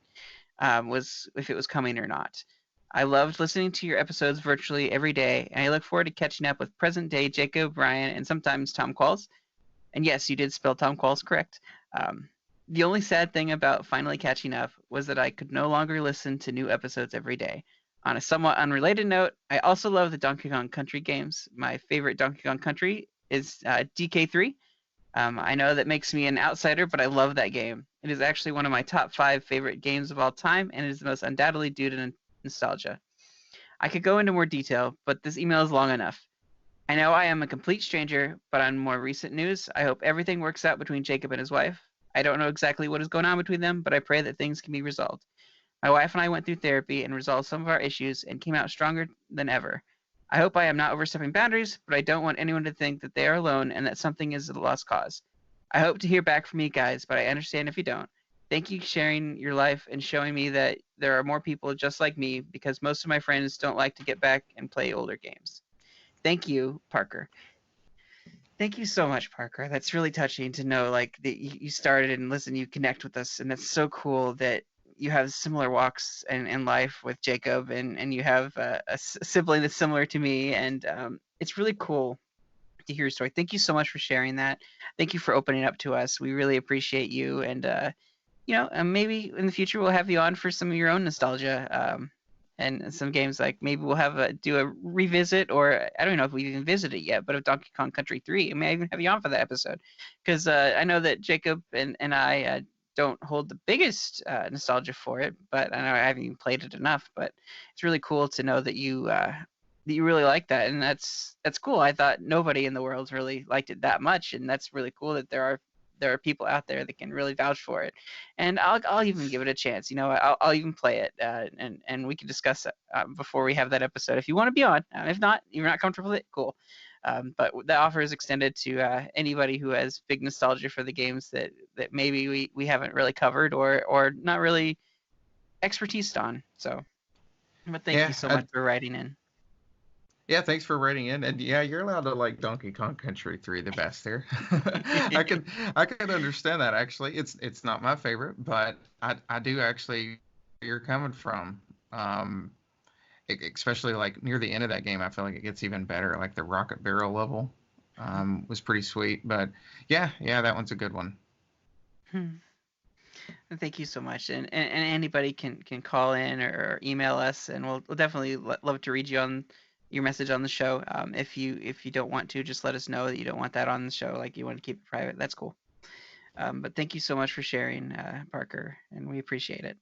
was if it was coming or not. I loved listening to your episodes virtually every day, and I look forward to catching up with present-day Jacob, Ryan, and sometimes Tom Qualls. And yes, you did spell Tom Qualls correct. The only sad thing about finally catching up was that I could no longer listen to new episodes every day. On a somewhat unrelated note, I also love the Donkey Kong Country games. My favorite Donkey Kong Country is DK3. I know that makes me an outsider, but I love that game. It is actually one of my top 5 favorite games of all time, and it is most undoubtedly due to nostalgia. I could go into more detail, but this email is long enough. I know I am a complete stranger, but on more recent news, I hope everything works out between Jacob and his wife. I don't know exactly what is going on between them, but I pray that things can be resolved. My wife and I went through therapy and resolved some of our issues and came out stronger than ever. I hope I am not overstepping boundaries, but I don't want anyone to think that they are alone and that something is a lost cause. I hope to hear back from you guys, but I understand if you don't. Thank you for sharing your life and showing me that there are more people just like me, because most of my friends don't like to get back and play older games. Thank you, Parker. Thank you so much, Parker. That's really touching to know, like, that you started and listen, you connect with us, and that's so cool that you have similar walks in life with Jacob, and you have a sibling that's similar to me, and it's really cool to hear your story. Thank you so much for sharing that. Thank you for opening up to us. We really appreciate you, and maybe in the future we'll have you on for some of your own nostalgia. And some games, like maybe we'll do a revisit, or I don't know if we even visited it yet, but of Donkey Kong Country 3. I may even have you on for that episode, because I know that Jacob and I don't hold the biggest nostalgia for it, but I know I haven't even played it enough. But it's really cool to know that you really like that, and that's cool. I thought nobody in the world really liked it that much, and that's really cool that there are people out there that can really vouch for it, and I'll even give it a chance. I'll even play it, and we can discuss it before we have that episode. If you want to be on, if not, you're not comfortable with it, cool. But the offer is extended to anybody who has big nostalgia for the games that maybe we haven't really covered or not really expertise on. So, but thank you so much for writing in. Yeah, thanks for writing in, and yeah, you're allowed to like Donkey Kong Country 3 the best there. I can understand that actually. It's not my favorite, but I do actually where you're coming from. Especially like near the end of that game, I feel like it gets even better. Like the rocket barrel level was pretty sweet, but yeah, that one's a good one. Thank you so much, and anybody can call in or email us, and we'll definitely love to read you on your message on the show. If you don't want to, just let us know that you don't want that on the show, like you want to keep it private. That's cool. But thank you so much for sharing, Parker, and we appreciate it.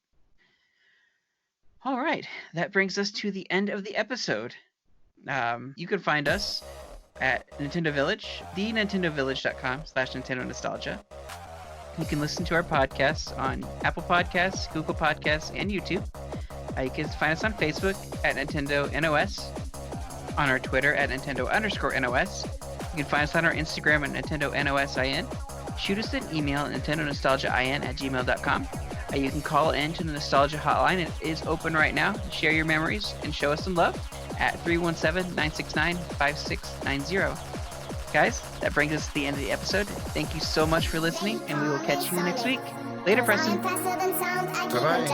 All right, that brings us to the end of the episode. You can find us at Nintendo Village, thenintendovillage.com/Nintendo Nostalgia. You can listen to our podcasts on Apple Podcasts, Google Podcasts, and YouTube. You can find us on Facebook at Nintendo NOS, on our Twitter at Nintendo_NOS. You can find us on our Instagram at Nintendo NOSIN. Shoot us an email at nintendonostalgiain@gmail.com. You can call in to the Nostalgia Hotline. It is open right now. Share your memories and show us some love at 317-969-5690. Guys, that brings us to the end of the episode. Thank you so much for listening, and we will catch you next week. Later, Preston. Bye-bye.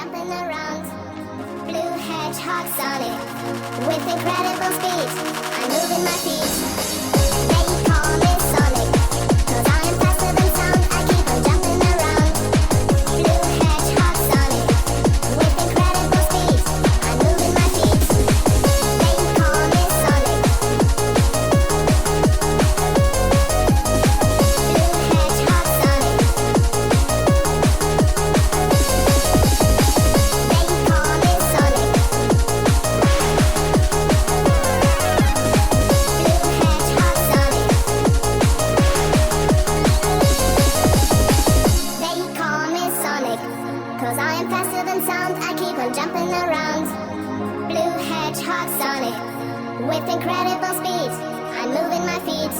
Blue hedgehog Sonic, with incredible speed, I'm moving my feet. They call me Sonic, 'cause I am faster than sound, I keep on jumping around. Blue hedgehog Sonic, with incredible speed, I'm moving my feet. They call me Sonic. Blue hedgehog Sonic. They call me Sonic. Cause I am faster than sound, I keep on jumping around. Blue hedgehog Sonic, with incredible speed, I'm moving my feet.